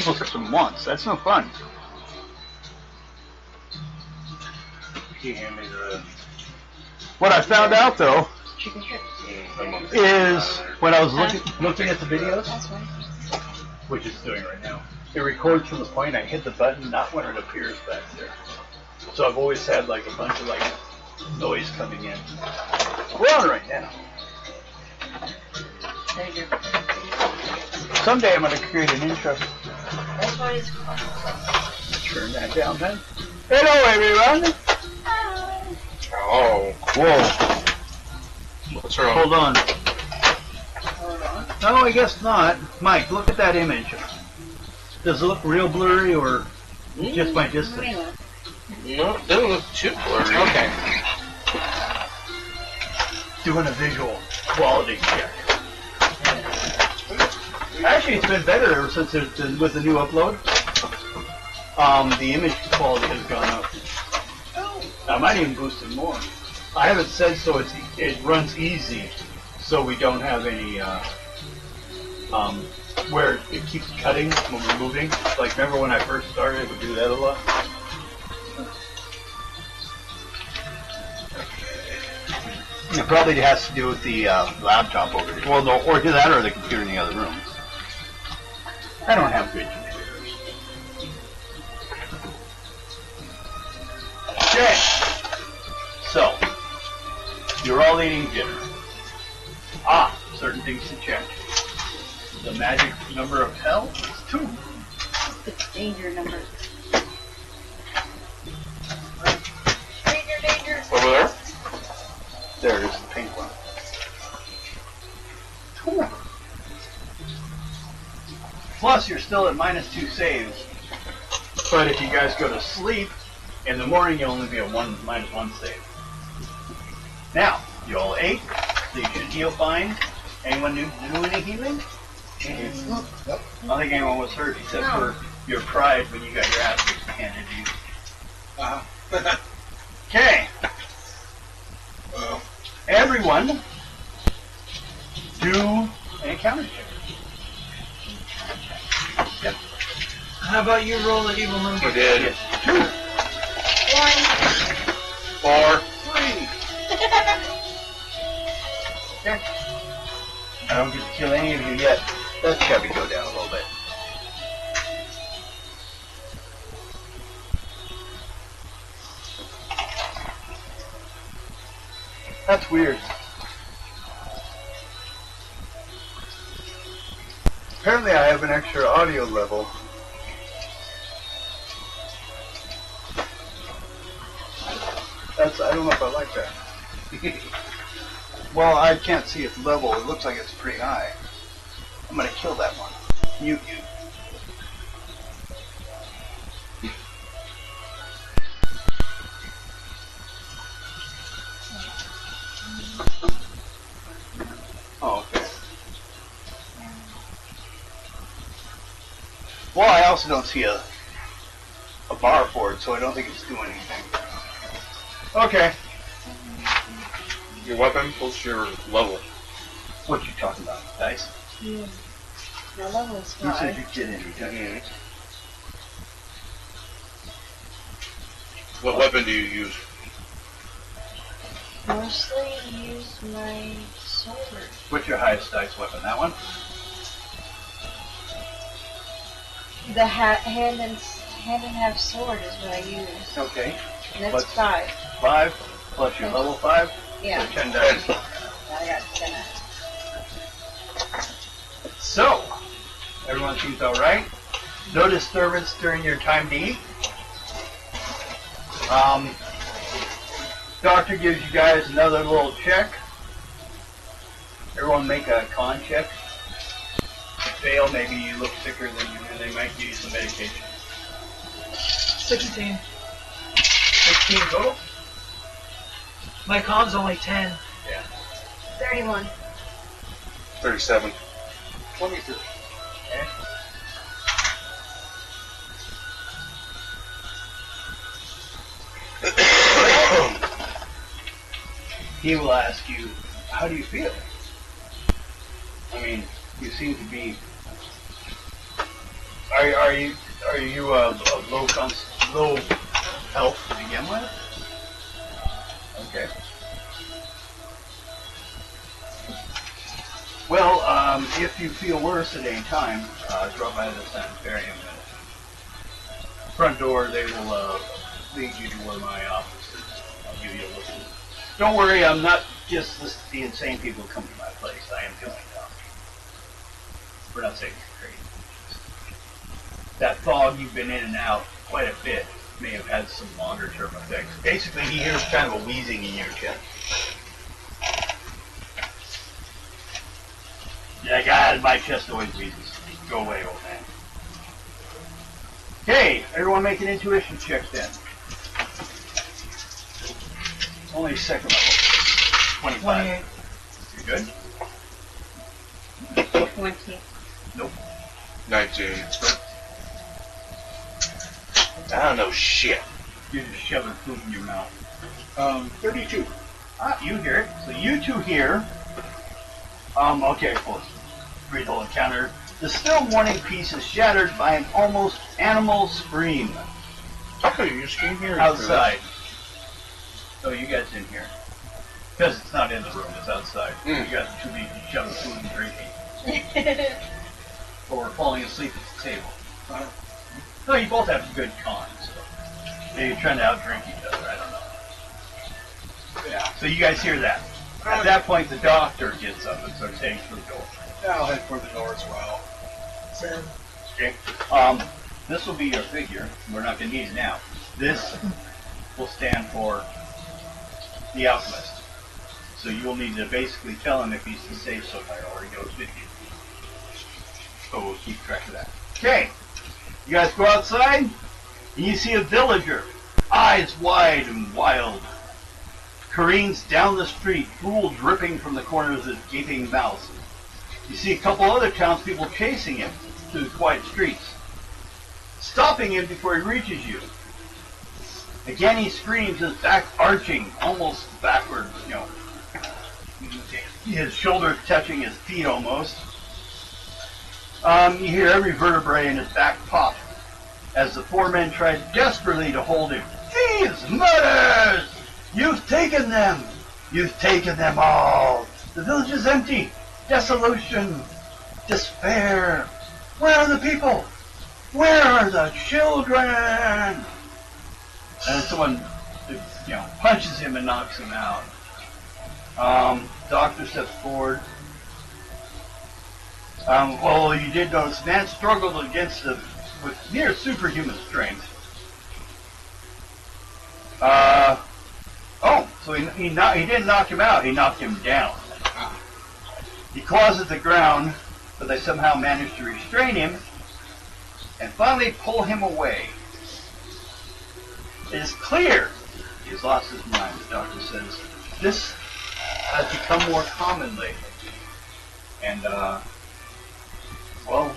people's system once. That's no fun. He handed me the What I found out though Chicken strips. is when I was looking at the videos, That's fine. which it's doing right now, it records from the point I hit the button, not when it appears back there. So I've always had like a bunch of like noise coming in. We're on right now. There you go. Someday I'm going to create an intro. That's why it's called. Turn that down then. Hello everyone. Oh, Whoa. what's wrong? Hold on. Hold on. No, I guess not. Mike, look at that image. Does it look real blurry or just my distance? No, it doesn't look too blurry. Okay. Doing a visual quality check. Actually, it's been better ever since with the new upload. The image quality has gone up. I might even boost it more. I haven't said so. It runs easy, so we don't have any where it keeps cutting when we're moving. Like remember when I first started, it would do that a lot. It probably has to do with the laptop over here. Well, no, or that or the computer in the other room. I don't have good computers. Okay. So, you're all eating dinner. Certain things to check. The magic number of hell is 2. The danger number. Danger, danger. Over there? There is the pink one. 2. Plus, you're still at -2 saves. But if you guys go to sleep, in the morning you'll only be at -1 save. Now, you all ate, so you should heal fine. Anyone do any healing? Yep. I don't think anyone was hurt except for your pride when you got your ass handed to you. Okay. Everyone, do an encounter check. Yep. How about you roll the evil number? We did. Yes. 2, 4. 3. Okay. I don't get to kill any of you yet. Let's have it go down a little bit. That's weird. Apparently I have an extra audio level. I don't know if I like that. Well, I can't see its level. It looks like it's pretty high. I'm gonna kill that one. Mute you. Oh, okay. Well, I also don't see a bar for it, so I don't think it's doing anything. Okay. Your weapon plus your level. What you talking about? Dice? My level is You said 5. you get any. What weapon do you use? Mostly use my sword. What's your highest dice weapon? That one? The hand and half sword is what I use. Okay. And that's What's- 5. 5 plus your level 5? Yeah. So 10 dice. I got 10. So, everyone seems alright. No disturbance during your time to eat. Doctor gives you guys another little check. Everyone make a con check. If you fail, maybe you look sicker than you do. They might give you some medication. 16. 16 total? My con's only 10. Yeah. 31. 37. 22. Okay. He will ask you, how do you feel? I mean, you seem to be... Are you low health to begin with? Okay. Well, if you feel worse at any time, drop by the sanitarium. Front door, they will lead you to where my office is. I'll give you a listen. Don't worry, I'm not just the insane people who come to my place. I am the only doctor. We're not saying you're crazy. That fog you've been in and out quite a bit may have had some longer term effects. Basically, he hears kind of a wheezing in your chest. Yeah, God, my chest always wheezes. Go away, old man. Okay, everyone make an intuition check then. Only a second level. 25. 28. You good? 20. Nope. 19. I don't know shit. You're just shoving food in your mouth. 32. Ah, you hear it. So you two hear. Okay, close. Brief whole encounter. The still morning peace is shattered by an almost animal scream. Okay, you just came here. Outside. Oh, you guys didn't hear. Because it's not in the room, it's outside. You guys are too busy shoving food and drinking. Or falling asleep at the table. No, you both have good cons. So. Maybe you're trying to outdrink each other, I don't know. Yeah. So you guys hear that. At that point, the doctor gets up and starts heading for the door. Yeah, I'll head for the door as well. Fair. Okay. This will be your figure. We're not going to need it now. This will stand for the alchemist. So you will need to basically tell him if he's the safe supplier or he goes with you. So we'll keep track of that. Okay. You guys go outside, and you see a villager, eyes wide and wild, careens down the street, drool dripping from the corners of his gaping mouth. You see a couple other townspeople chasing him through the quiet streets, stopping him before he reaches you. Again he screams, his back arching, almost backward, his shoulders touching his feet almost. You hear every vertebrae in his back pop as the four men try desperately to hold him. Thieves! Murderers! You've taken them! You've taken them all! The village is empty! Dissolution! Despair! Where are the people? Where are the children? And someone, punches him and knocks him out. Doctor steps forward. Well, you did notice the man struggled against them with near superhuman strength. So he didn't knock him out, he knocked him down. He claws at the ground, but they somehow managed to restrain him and finally pull him away. It is clear he has lost his mind, the doctor says. This has become more common lately. And, well,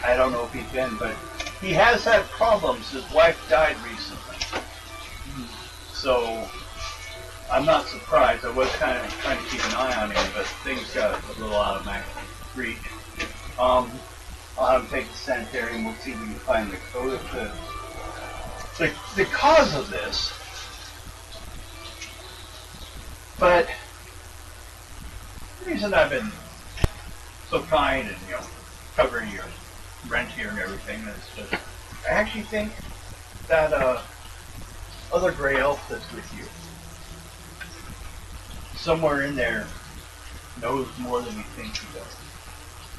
I don't know if he's been, but he has had problems. His wife died recently. So, I'm not surprised. I was kind of trying to keep an eye on him, but things got a little out of my reach. I'll have him take the sanitarium. We'll see if we can find the code of the cause of this. But the reason I've been so kind and, covering your rent here and everything is just, I actually think that other gray elf that's with you, somewhere in there, knows more than we think he does.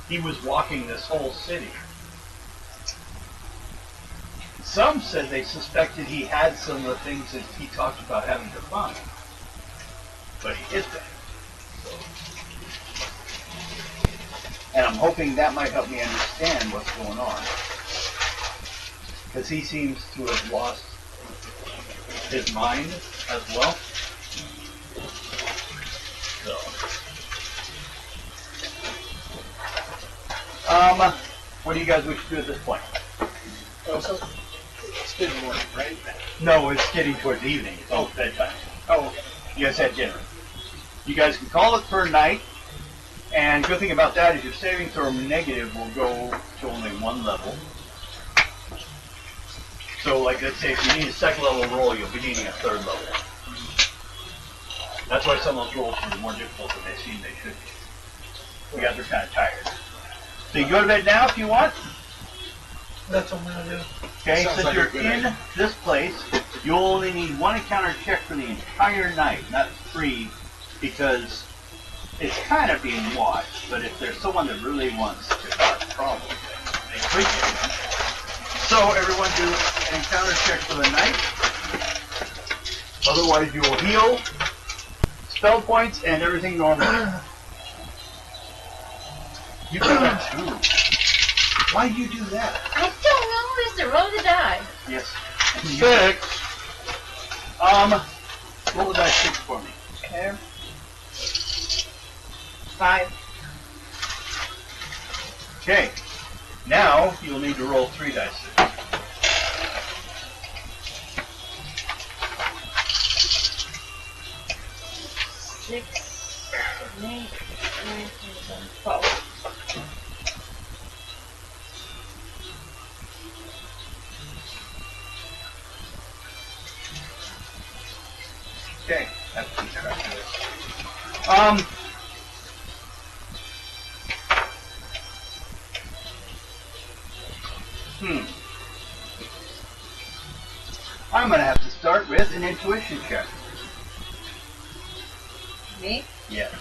He was walking this whole city. Some said they suspected he had some of the things that he talked about having to find, but he hid them. And I'm hoping that might help me understand what's going on. Because he seems to have lost his mind as well. So. What do you guys wish to do at this point? Oh, so it's good morning, right? No, it's getting towards evening. It's almost bedtime. Oh, okay. You guys had dinner. You guys can call it for a night. And good thing about that is your saving throw negative will go to only one level. So, like, let's say if you need a second level roll, you'll be needing a third level. That's why some of those rolls are more difficult than they seem they should be. You guys are kind of tired. So you go to bed now if you want. That's what I'm gonna do. Okay, Sounds since like a you're good in idea. this place, you only need one encounter check for the entire night, not 3, because it's kind of being watched, but if there's someone that really wants to cause problems, they could get it. So everyone do an encounter check for the night. Otherwise you will heal, spell points, and everything normal. You got a 2. Why do you do that? I don't know, Mister. Roll the die. Yes. 6. Roll the dice 6 for me. Okay. 5. Okay. Now you'll need to roll 3 dice. 6, 7, 8, 9, 10, 11, 12. Okay. That's the track of this. I'm gonna have to start with an intuition check. Me? Yes.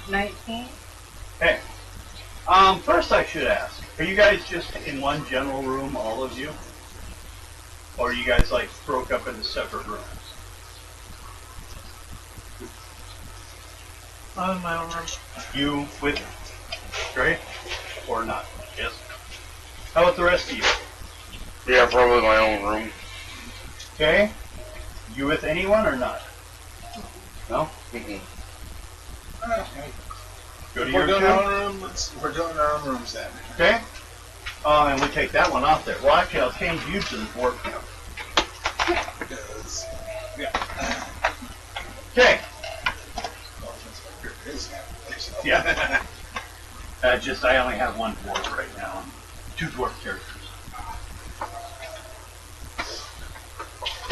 $19. Okay. First I should ask, are you guys just in one general room, all of you? Or are you guys like broke up into separate rooms? I'm in my own room. You with Gray? Or not? Yes. How about the rest of you? Yeah, probably my own room. Okay. You with anyone or not? No? Mm-mm. Go to We're your doing two? our own room. We're doing our own rooms then. Okay. And we take that one off there. Well, actually, I'll change you to the dwarf now. Because, yeah. Okay. Well, that's what it is now. So. Yeah. Just, I only have one dwarf right now. 2 dwarf characters.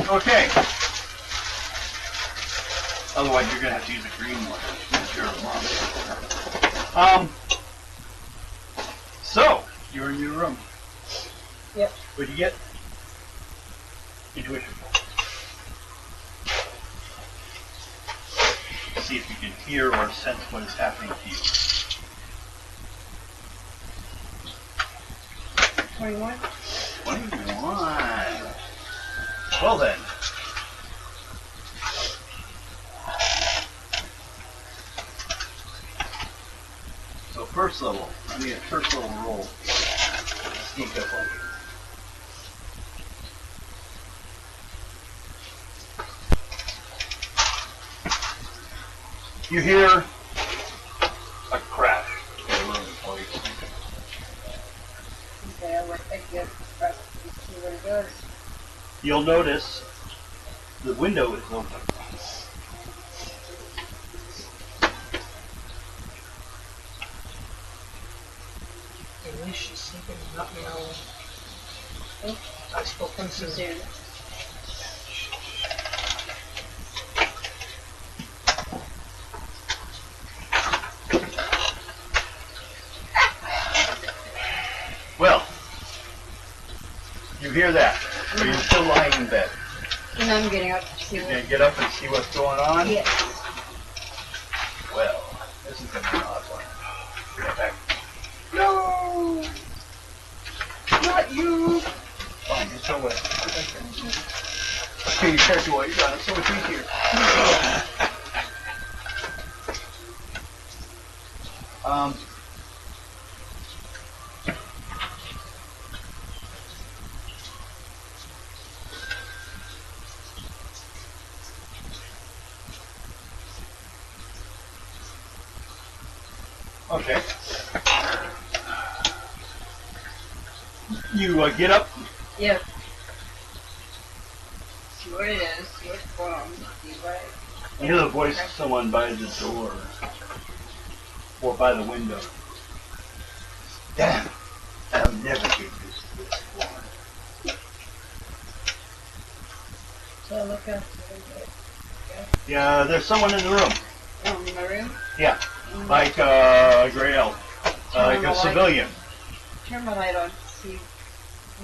Okay. Otherwise, you're going to have to use a green one. Since you're a monster. So, you're in your room. Yep. What'd you get? Intuition. See if you can hear or sense what is happening to you. 21. 21. Well then. So first level. I need a first level roll. Sneak up on you. You hear a crash in the room while you're sleeping. Okay, I'll look at you. See what it does. You'll notice the window is open. At least she's sleeping, not me alone. Oh. I spoke too soon. Soon. Well, you hear that. Are you still lying in bed? And I'm getting up to see You what. gonna get up and see what's going on? Yes. Well, this is gonna be an odd one. Get back. No! Not you! Fine, just so what? Okay, your character while you're gone. It's so much easier. Okay. You get up. Yep. See what it is, see what's going on, see what. You hear the voice of someone by the door. or by the window. Damn, I'll never get used to this floor. So look out the window. Yeah, there's someone in the room. Oh, in my room? Yeah, like a gray elf, like a civilian. Turn my light on. See.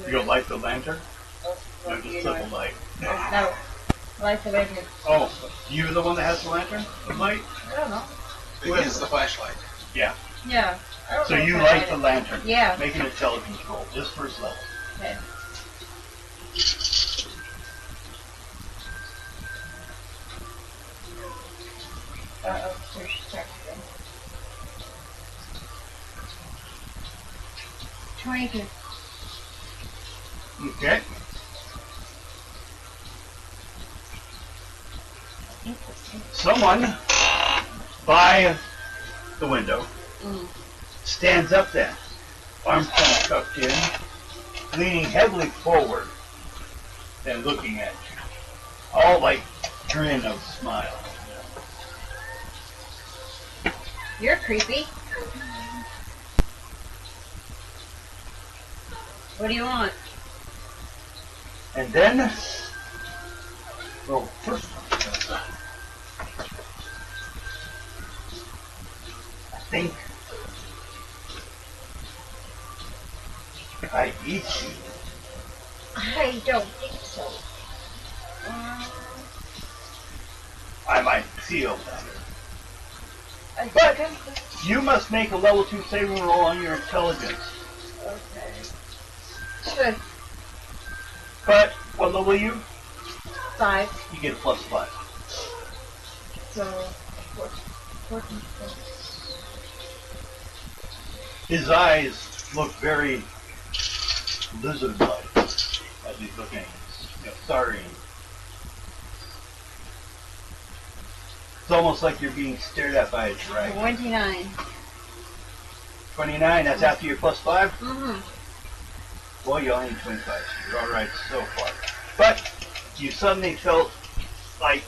You don't light the lantern? Oh, No, just put the light. Oh, no. Light the lantern. Oh, you the one that has the lantern? The light? I don't know. He has the flashlight. Yeah. Yeah. I don't So know you if I light the it. lantern. Yeah. Make an intelligence roll. This first level. Okay. Uh-oh, there's start again. 22. Okay. Someone by the window stands up then, arms kind of tucked in, leaning heavily forward and looking at you. All like grin of smile. You're creepy. What do you want? And then, well, first I think I eat you. I don't think so. I might feel better. I But think you must make a level 2 saving roll on your intelligence. okay. Good. But what level are you? 5. You get a plus 5. So 14. His eyes look very lizard-like as he's looking at you. Sorry. It's almost like you're being stared at by a dragon. 29. 29, that's after your plus 5? Mm-hmm. Well, you only need 25, so you're alright so far. But you suddenly felt like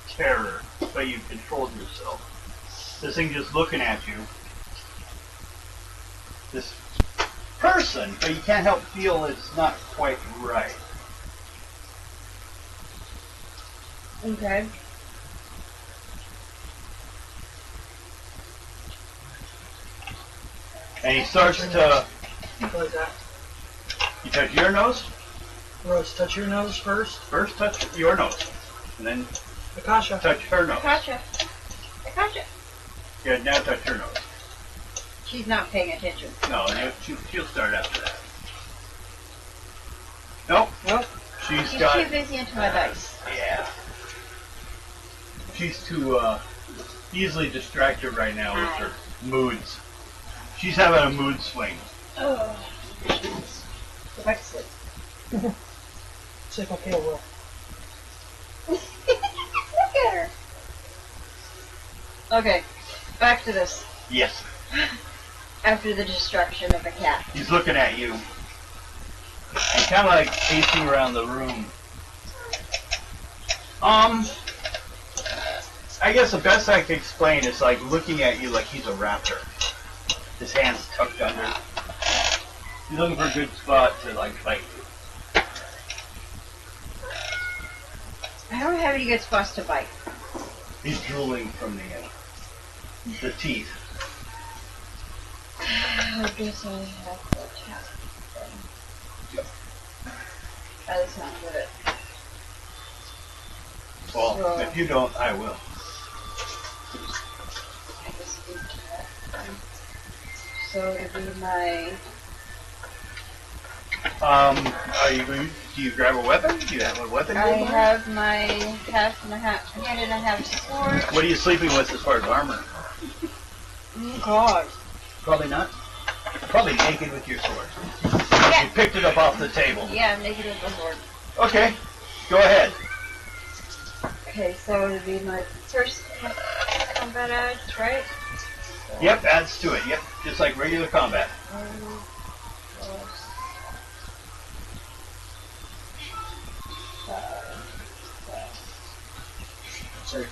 terror, but you controlled yourself. This thing just looking at you. This person, but you can't help feel it's not quite right. Okay. And he starts to, What is that? you touch your nose, Rose, touch your nose first. first touch your nose, and then Akasha. touch her nose. Gotcha. Gotcha. Yeah, now touch her nose. She's not paying attention. No, she'll start after that. Nope. Nope. She's She's got, too busy into my dice. yeah. She's too easily distracted right now with her moods. She's having a mood swing. Oh. Go back to sleep. See if I feel well. Look at her. Okay, back to this. Yes. After the destruction of the cat. He's looking at you. And kind of like pacing around the room. I guess the best I can explain is like looking at you like he's a raptor. His hands tucked under. He's looking for a good spot to like fight you. I don't have any good spots to bite. He's drooling from the teeth. I guess I have to attack them. Yep. That is not good. Well, So- if you don't, I will. I guess do that. So it'll be my... Are you going? Do you grab a weapon? Do you have a weapon? I going on? have my half and a half hand and I have sword. What are you sleeping with as far as armor? Oh God. Probably not. Probably naked with your sword. You Yeah. picked it up off the table. Yeah, I'm naked with the sword. Okay, go ahead. Okay, so it'll be my first combat edge, right? So Yep, adds to it. Yep, just like regular combat. 1 plus 5 plus. Sorry.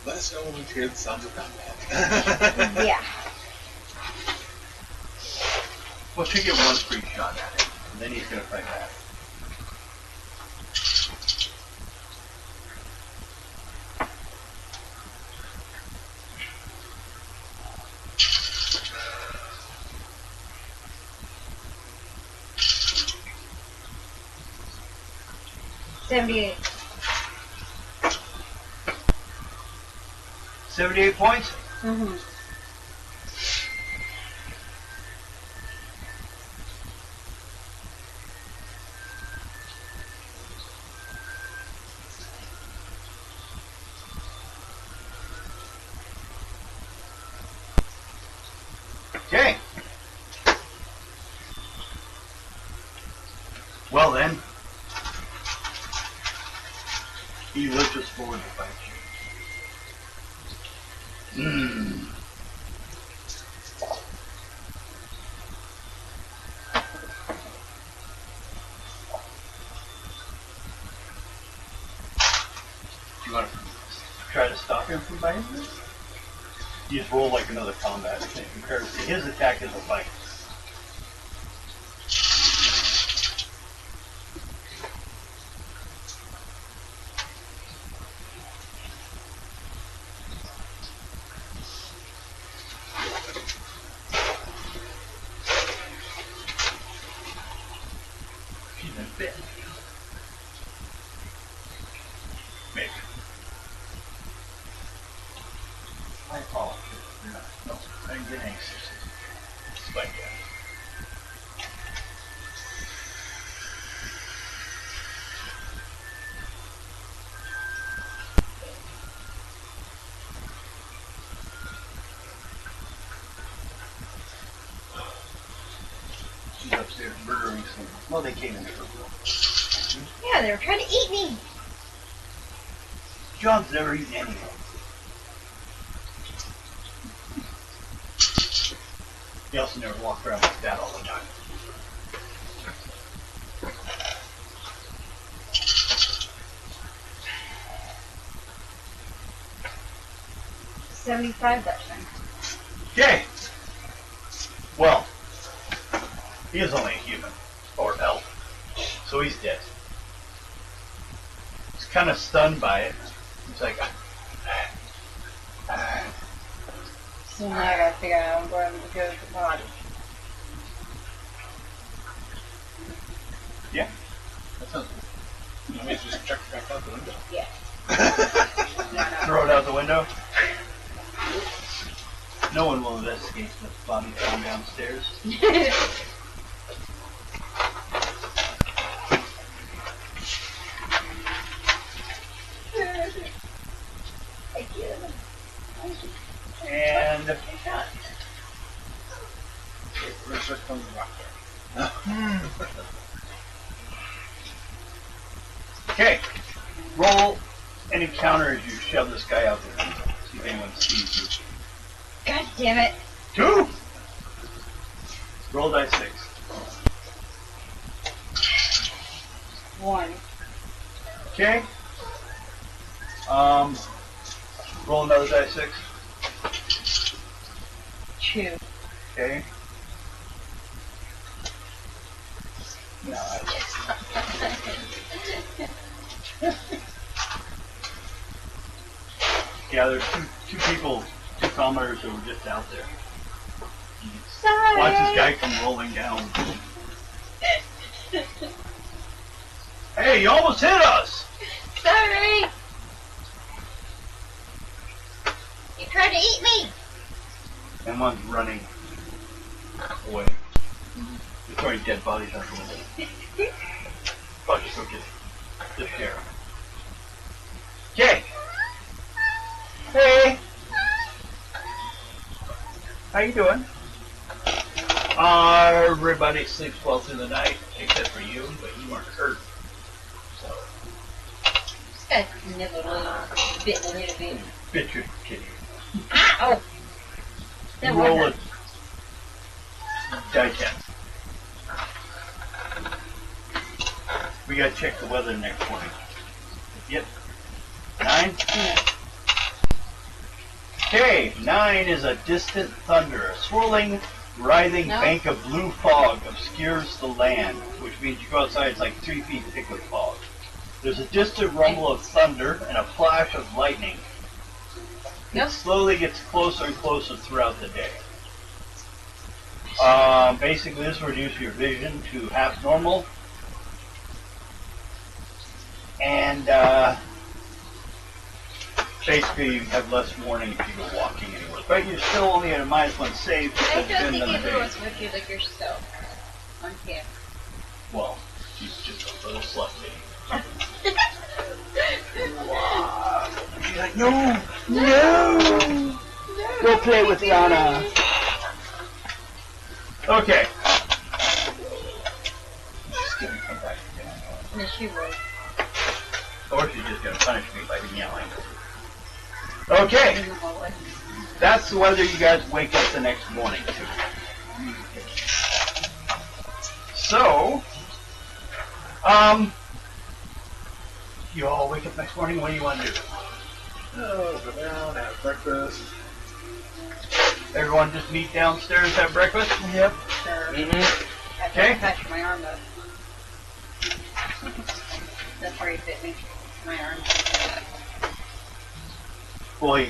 Let us know when we hear the sounds of combat. Yeah. Well, she get one free shot at it, and then he's gonna fight back. $78. 78 points? Mm-hmm. Okay. Well then, he lurches forward to fight you. Do you want to try to stop him from biting you? You just roll like another combat thing. Compared to his attack is a bite. She's a bit. Maybe. I apologize. No, I didn't get anxious. Spike that. She's upstairs murdering someone. Well, they came in for a Yeah, they were trying to eat me. John's never eaten anyone. He also never walked around like that all the time. $75 that time. Okay. Well, he is only a human, or elf, so he's dead. He's kind of stunned by it. He's like, So now I gotta figure out where I'm gonna go with the body. yeah. That sounds good. You want me to just chuck it back out the window? Yeah. Throw it out the window. No one will investigate the body found downstairs. And We're just going to rock okay, roll an encounter as you shove this guy out the window. See if anyone sees you. God damn it. 2. Roll die 6. 1. Okay. Roll another die 6. 2. Okay. No, yeah, there's two people, 2 commoners who were just out there. Sorry. Watch this guy come rolling down. Hey, you almost hit us! Sorry. You tried to eat me. And one's running away. They're throwing dead bodies out the window. I'll just go get the sheriff. Okay. Hey. How you doing? Everybody sleeps well through the night, except for you, but you weren't hurt. So, Just got nibbled a little bit. bit your kitty. Ow! That Roll one it. Die 10. We gotta check the weather next morning. Yep. 9? hurt. Okay, 9 is a distant thunder. A swirling, writhing No. bank of blue fog obscures the land, which means you go outside, it's like 3 feet thick of fog. There's a distant rumble of thunder and a flash of lightning. Yep. It slowly gets closer and closer throughout the day. Basically, this will reduce your vision to half normal. And basically, you have less warning if you go walking anywhere. But you're still only at a -1 save. I because don't it's been think another it day. was with you like yourself on camera. Well, she's just a little slut lady. She's like, no, no, go play with Lana. Okay. She's gonna come back again. No, she would. Or she's just gonna punish me by yelling. Okay, In the hallway. that's the weather you guys wake up the next morning to. So, you all wake up next morning, what do you want to do? Oh, go down, have breakfast. Everyone just meet downstairs, have breakfast? Yep. Sure. Mm-hmm. After Okay. I touch my arm up. That's where he bit me. My arm. Well, he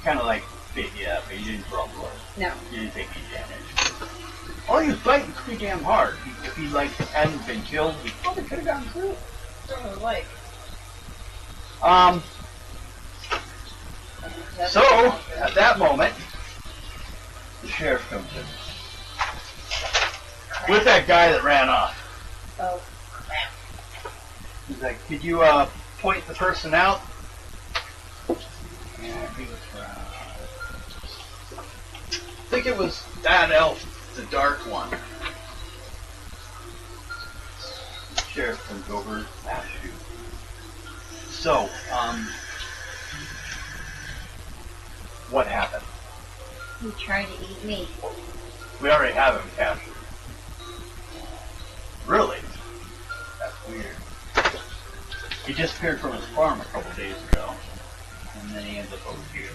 kind of like bit you up, but you didn't drop blood. No. You didn't take any damage. Oh, he was fighting pretty damn hard. If he like hadn't been killed, he probably could have gotten through. Like. So, at that moment, the sheriff comes in. With that guy that ran off. Oh, crap. He's like, could you point the person out? Yeah, he was I think it was that elf, the dark one. The sheriff comes over, asks you. So, what happened? He tried to eat me. We already have him captured. Really? That's weird. He disappeared from his farm a couple days ago, and then he ends up over here.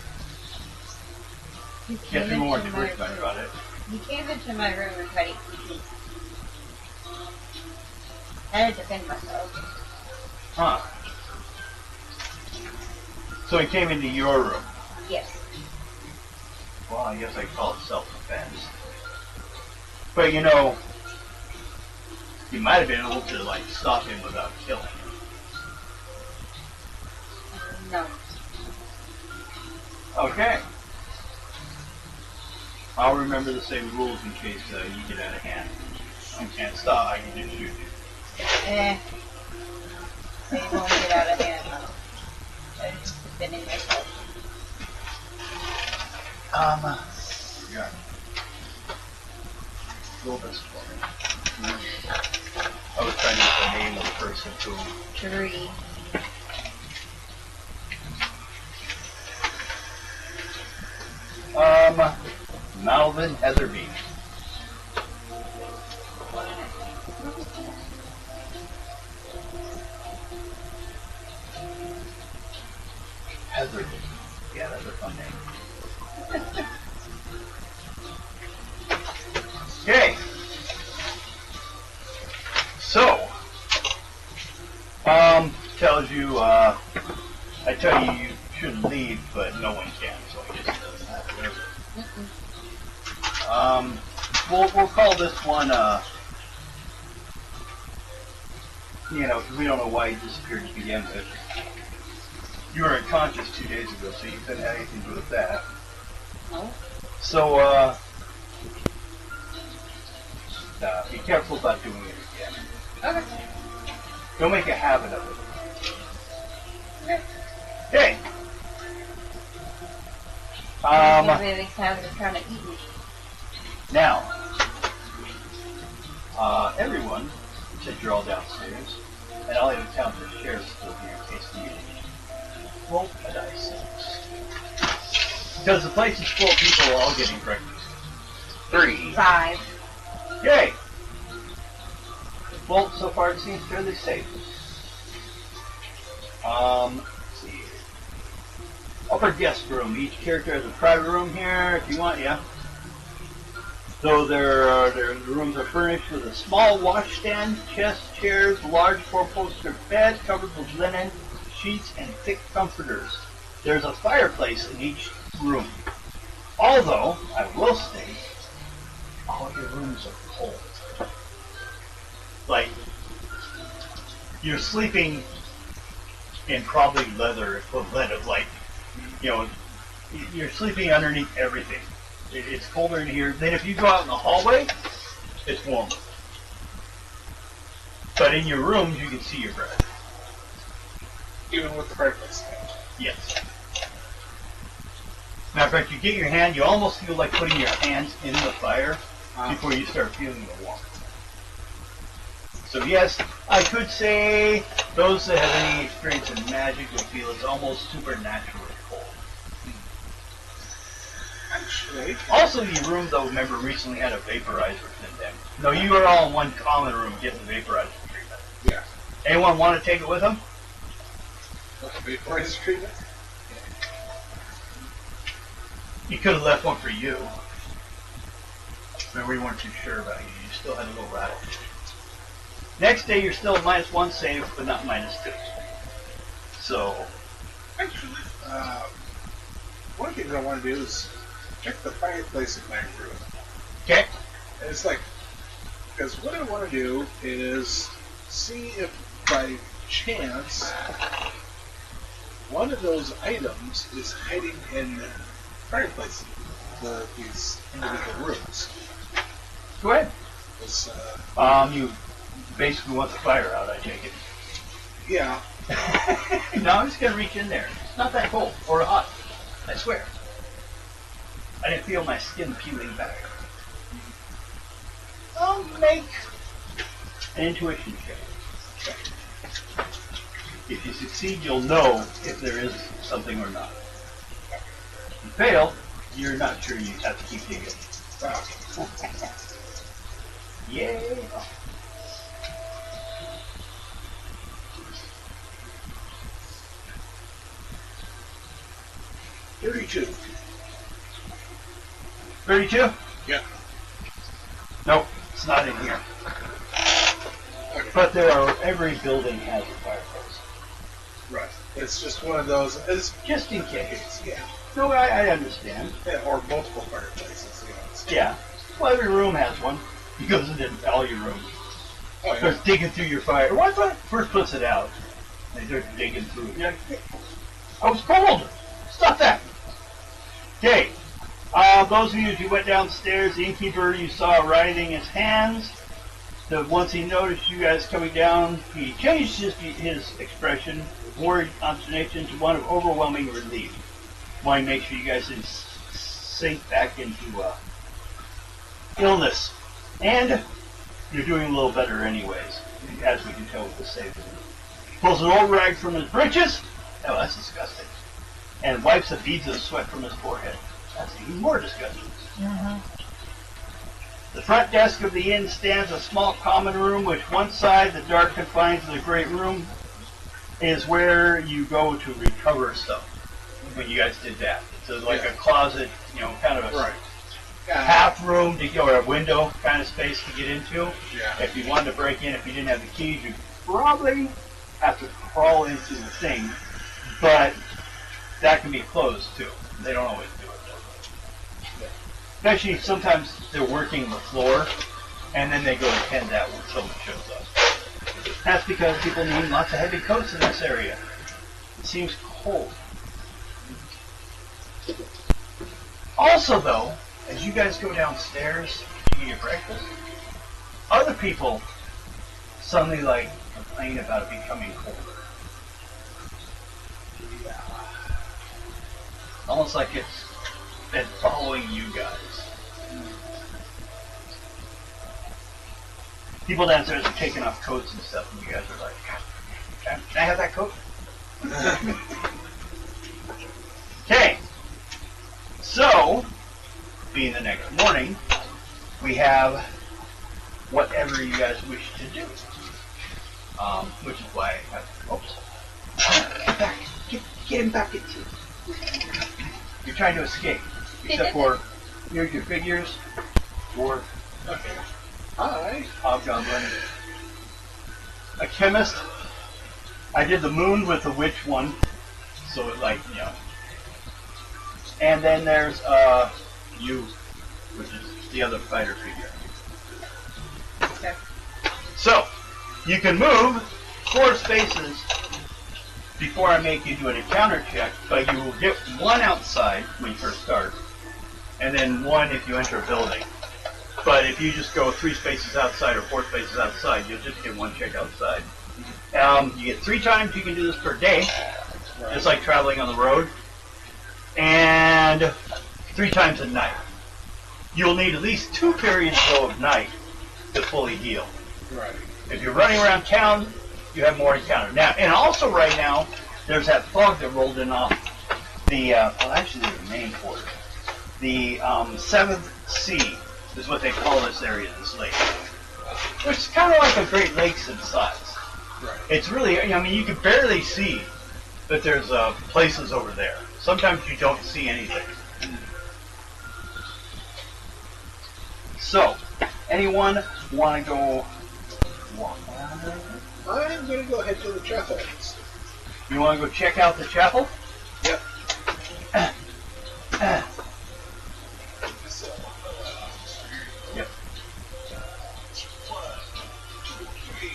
He Get came me more into my information room. about it. He came into my room and tried to eat me. I had to defend myself. Huh. So he came into your room. Yes. Well, I guess I call it self-defense. But you know, you might have been able to like stop him without killing him. No. Okay. I'll remember the same rules in case you get out of hand. I can't stop. I can just shoot you. So you won't get out of hand. I'm just defending myself. Yeah. Roll this for me. I was trying to get the name of the person who. 3. Malvin Heatherby. Heatherby. Yeah, that's a fun name. Okay. So, tells you, I tell you shouldn't leave, but no one can, so I guess it doesn't matter. We'll call this one, you know, because we don't know why he disappeared to begin with. You were unconscious 2 days ago, so you couldn't have anything to do with that. No. So, be careful about doing it again. Okay. Don't make a habit of it. Okay. Okay. Maybe they have it trying to eat me. Now, everyone, since you're all downstairs, and I'll even count the sheriff still here in case you need it. Roll a dice. Because the place is full of people all getting breakfast. 3. 5. Yay! Well, so far it seems fairly safe. Let's see. Okay. upper guest room. Each character has a private room here, if you want, yeah. So the rooms are furnished with a small washstand, chest, chairs, large four-poster bed covered with linen, sheets, and thick comforters. There's a fireplace in each room. Although, I will state, all your rooms are cold. Like, you're sleeping in probably leather equivalent of like, you know, you're sleeping underneath everything. It's colder in here. Then if you go out in the hallway, it's warmer. But in your rooms, you can see your bed. Even with the fireplace. Yes. Matter of fact, you get your hand, you almost feel like putting your hands in the fire before you start feeling the warmth. So yes, I could say those that have any experience in magic would feel it's almost supernaturally cold. Actually. Also, your room, though, remember, recently had a vaporizer in them. No, you were all in one common room getting the vaporizer treatment. Yeah. Anyone want to take it with them? What, the vaporizer treatment? You could have left one for you. Remember, you weren't too sure about you. You still had a little rattle. Next day, you're still at -1 save, but not -2. So, Actually, one of the things I want to do is check the fireplace in my room. okay. And it's like, because what I want to do is see if by chance one of those items is hiding in fireplaces, these individual rooms. Go ahead. It's, You basically want the fire out, I take it. yeah. No, I'm just going to reach in there. It's not that cold or hot. I swear. I didn't feel my skin peeling back. I'll make an intuition check. If you succeed, you'll know if there is something or not. If you fail, you're not sure, you have to keep digging. Yay! 32. 32? Yeah. Nope, it's not in here. Okay. But every building has a fireplace. Right. It's just one of those. It's Just in case. yeah. No, I understand. Yeah, or multiple fireplaces. You know, it's, Yeah. Well, every room has one. He goes into all your rooms. oh, yeah. Starts digging through your fire. What? First puts it out. They start digging through it. You're like, I was cold. Stop that. Okay. Those of you who went downstairs, the innkeeper you saw writhing his hands. So once he noticed you guys coming down, he changed his expression, worried consternation, to one of overwhelming relief. Want to make sure you guys didn't sink back into illness. And you're doing a little better anyways, as we can tell with the save. Pulls an old rag from his breeches. Oh, that's disgusting. And wipes the beads of sweat from his forehead. That's even more disgusting. Mm-hmm. The front desk of the inn stands a small common room, which one side, the dark confines of the great room, is where you go to recover stuff. When you guys did that. So like a closet, kind of a Right. half room to go, or a window kind of space to get into. Yeah. If you wanted to break in, if you didn't have the keys, you'd probably have to crawl into the thing. But that can be closed too. They don't always do it though. Especially sometimes they're working the floor, and then they go to tend that when someone shows up. That's because people need lots of heavy coats in this area. It seems cold. Also though, as you guys go downstairs to get your breakfast, other people suddenly complain about it becoming colder. Yeah. Almost like it's been following you guys. People downstairs are taking off coats and stuff, and you guys are like, can I have that coat? Okay. So, being the next morning, we have whatever you guys wish to do. Which is why I have, oops. Get him back into You're trying to escape. Except for, here's your figures. Dwarf. Okay. Hi. Hobgoblin. A chemist. I did the moon with the witch one. So it like, you know. And then there's you, which is the other fighter figure. Okay. So, you can move 4 spaces before I make you do an encounter check, but you will get 1 outside when you first start, and then 1 if you enter a building. But if you just go 3 spaces outside or 4 spaces outside, you'll just get 1 check outside. You get 3 times you can do this per day, just like traveling on the road, and 3 times at night. You'll need at least 2 periods though of night to fully heal. Right. If you're running around town, you have more encounter. Now, and also right now, there's that fog that rolled in off the, well actually there's a name for it. The 7th Sea is what they call this area, this lake. Which is kind of like a Great Lakes in size. Right. It's really, I mean, you can barely see that there's places over there. Sometimes you don't see anything. So, anyone want to go walk around there? I'm going to go ahead to the chapel. You want to go check out the chapel? Yep. So, Yep. 1, 2, 3,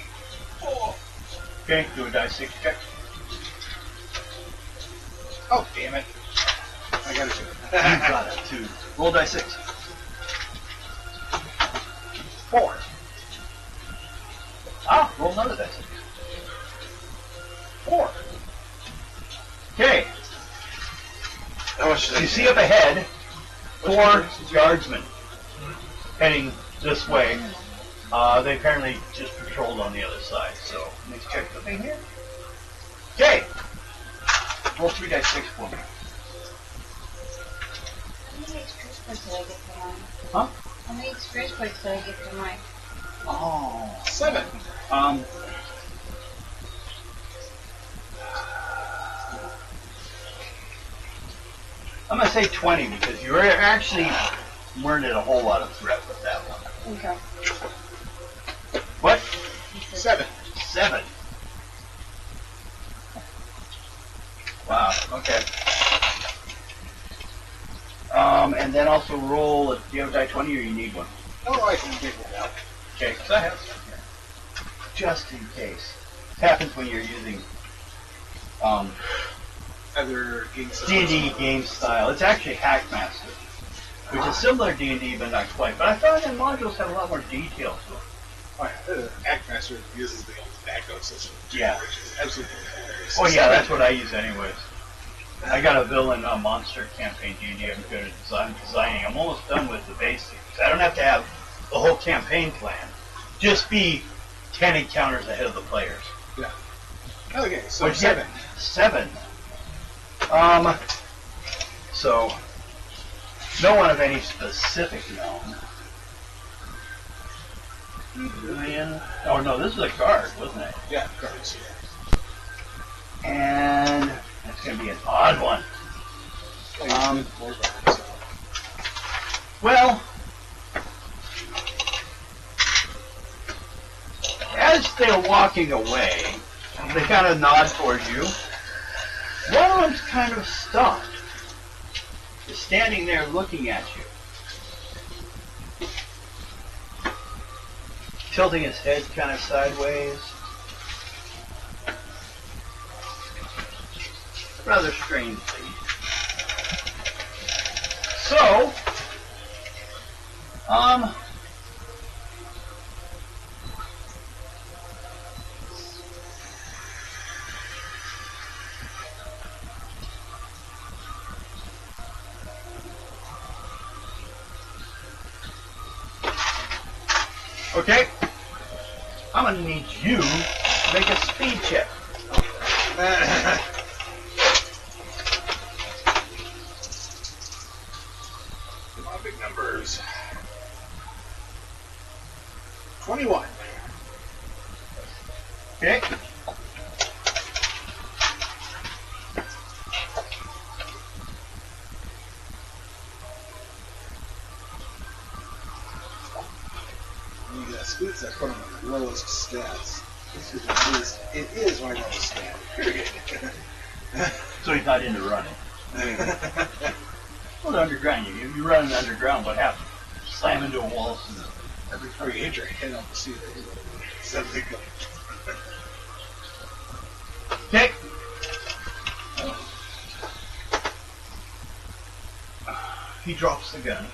4. Okay, do a die 6 check. Oh, damn it. I got a 2. You got a 2. Roll die 6. 4. Ah, roll another die 6. 4. Okay. How much did I You see up ahead 4 guardsmen heading this way. They apparently just patrolled on the other side. So let's check the thing here. Okay. Roll 3 die 6 for me. How many experience points did I get for mine? Huh? How many experience points did I get for mine? Oh. 7. I'm gonna say 20 because you actually weren't at a whole lot of threat with that one. Okay. What? 7. 7. Wow. Okay. And then also roll. Do you have a die 20 or you need one? Oh, I can get one out. Okay, because I have some here. Just in case. It happens when you're using Other games. D&D game style. It's actually Hackmaster, which is similar to D&D but not quite. But I found that modules have a lot more detail to them. Oh, yeah. Hackmaster uses the old backup system. Yeah. Which is absolutely hilarious. Oh yeah, that's what I use anyways. I got a villain monster campaign D&D I'm good at designing. I'm almost done with the basics. I don't have to have the whole campaign plan. Just be 10 encounters ahead of the players. Yeah. Okay, so What'd you 7. get? 7. So no one of any specific known. Million. Oh no, this is a guard, wasn't it? Yeah, cards. And it's gonna be an odd one. More cards. Well, as they're walking away, they kind of nod towards you. One of them's kind of stunned. Is standing there looking at you. Tilting his head kind of sideways. Rather strangely. So, okay, I'm gonna need you to make a speed check. Come on, big numbers. 21. Okay. I put on the lowest stats. It is my lowest stat. Period. So he's not into running. Well, the underground, you run in the underground, what happens? Slam into a wall. Every time you hit your head on the ceiling, something goes. Okay. He drops the gun.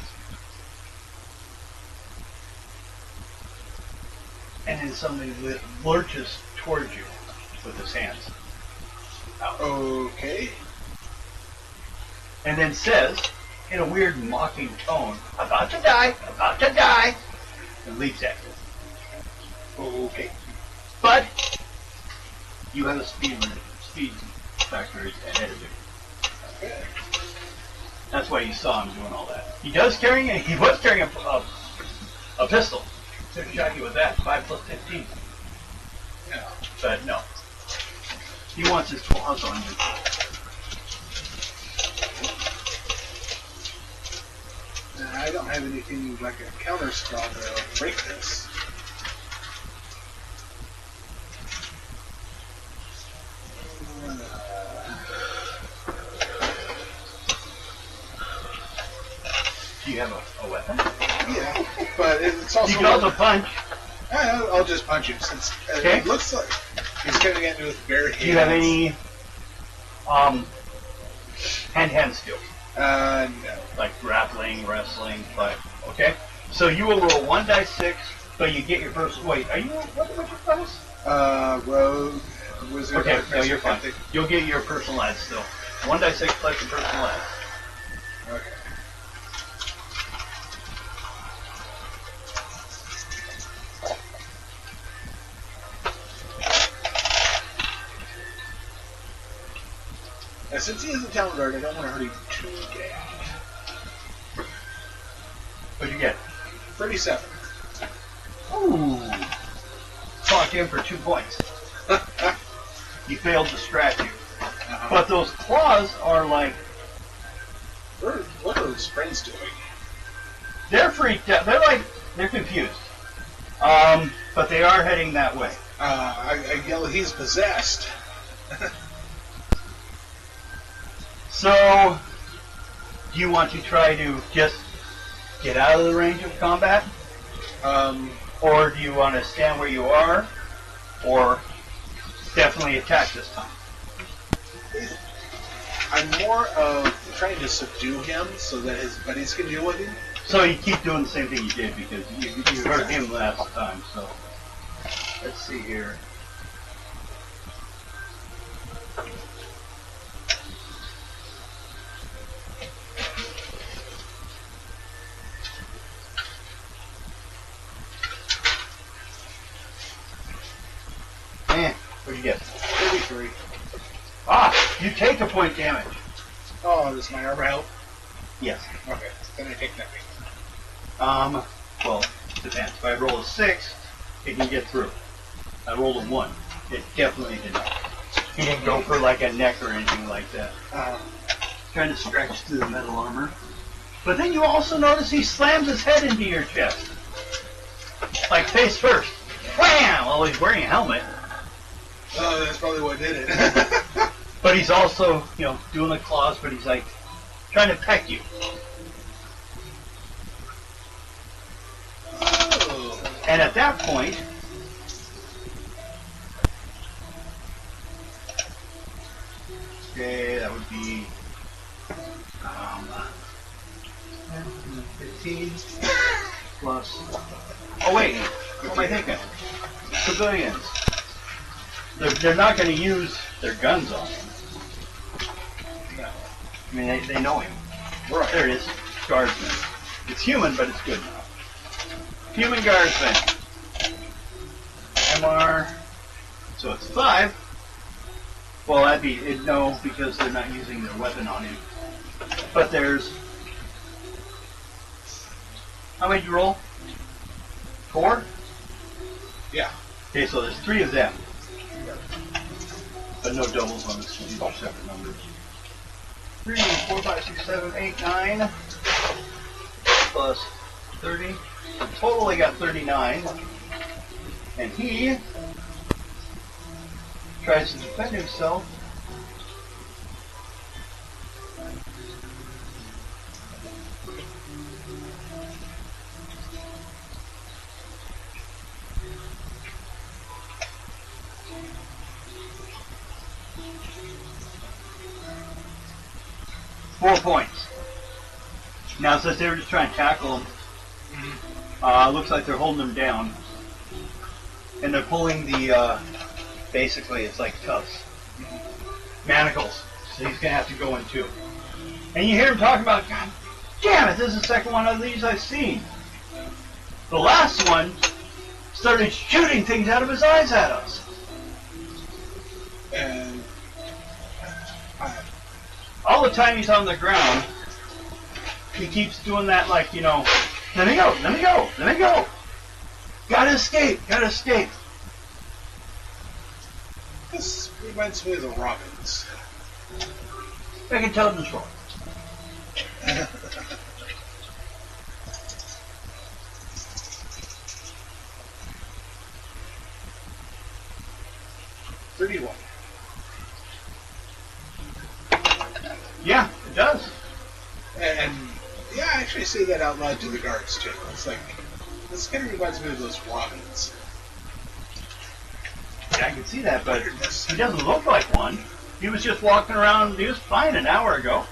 And then somebody lurches towards you with his hands out. Okay. And then says, in a weird mocking tone, about to die, and leaps at you. Okay. But you have a speed factor ahead of you. Okay. That's why you saw him doing all that. He was carrying a pistol. Should have shot you with that. 5 plus 15. Yeah. But no. He wants his claws on you. I don't have anything like a counter spell to break this. Do you have a weapon? Yeah, but it's also... You can also punch. I'll just punch him since it looks like he's coming at me with bare hands. Do you have any hand-to-hand skills? No. Like grappling, wrestling, like, okay? So you will roll 1d6, but you get your first... Wait, are you... What's your class? Rogue, wizard... Okay, no, you're fine. You'll get your personalized still. 1d6 plus your personalized. Okay. Now, since he is a talent guard, I don't want to hurt him too bad. What'd you get? 37. Ooh. Clock him for 2 points. He failed to scratch you. But those claws are like... What are those friends doing? They're freaked out. They're confused. But they are heading that way. I yell, he's possessed. So, do you want to try to just get out of the range of combat? Or do you want to stand where you are? Or definitely attack this time? I'm more of trying to subdue him so that his buddies can deal with him. So you keep doing the same thing you did because you hurt him last time, so... Let's see here. What'd you get? 33. Ah! You take a point damage. Oh, does my armor help? Yes. Okay, then I take nothing. Well, depends. If I roll a 6, it can get through. I rolled a 1. It definitely did not. He didn't go for like a neck or anything like that. Trying to stretch through the metal armor. But then you also notice he slams his head into your chest. Like face first. Wham! Well, he's wearing a helmet. Oh, that's probably what did it. But he's also, doing the claws, but he's like trying to peck you. Oh. And at that point, okay, that would be 15 plus. Oh wait, what am I thinking? Civilians. They're not going to use their guns on him. No. I mean, they know him. Right. There it is. Guardsman. It's human, but it's good enough. Human guardsman. MR. So it's 5. Well, that'd be no, because they're not using their weapon on him. But there's... How many did you roll? 4? Yeah. Okay, so there's 3 of them. But no doubles on this, these are separate numbers. 3, 4, 5, 6, 7, 8, 9, plus 30. So total I got 39. And he tries to defend himself. Four points. Now, since they were just trying to tackle him, looks like they're holding him down. And they're pulling the, basically, it's like cuffs. Manacles. So he's going to have to go in too. And you hear him talking about, God damn it, this is the second one of these I've seen. The last one started shooting things out of his eyes at us. And all the time he's on the ground, he keeps doing that like, you know, let me go, let me go, let me go. Gotta escape, gotta escape. this reminds me of the Robins. I can tell this wrong. 31. Yeah, it does. And yeah, I actually say that out loud to the guards too. It's like, this kind of reminds me of those Robins. Yeah, I can see that, but he doesn't look like one. He was just walking around, he was fine an hour ago.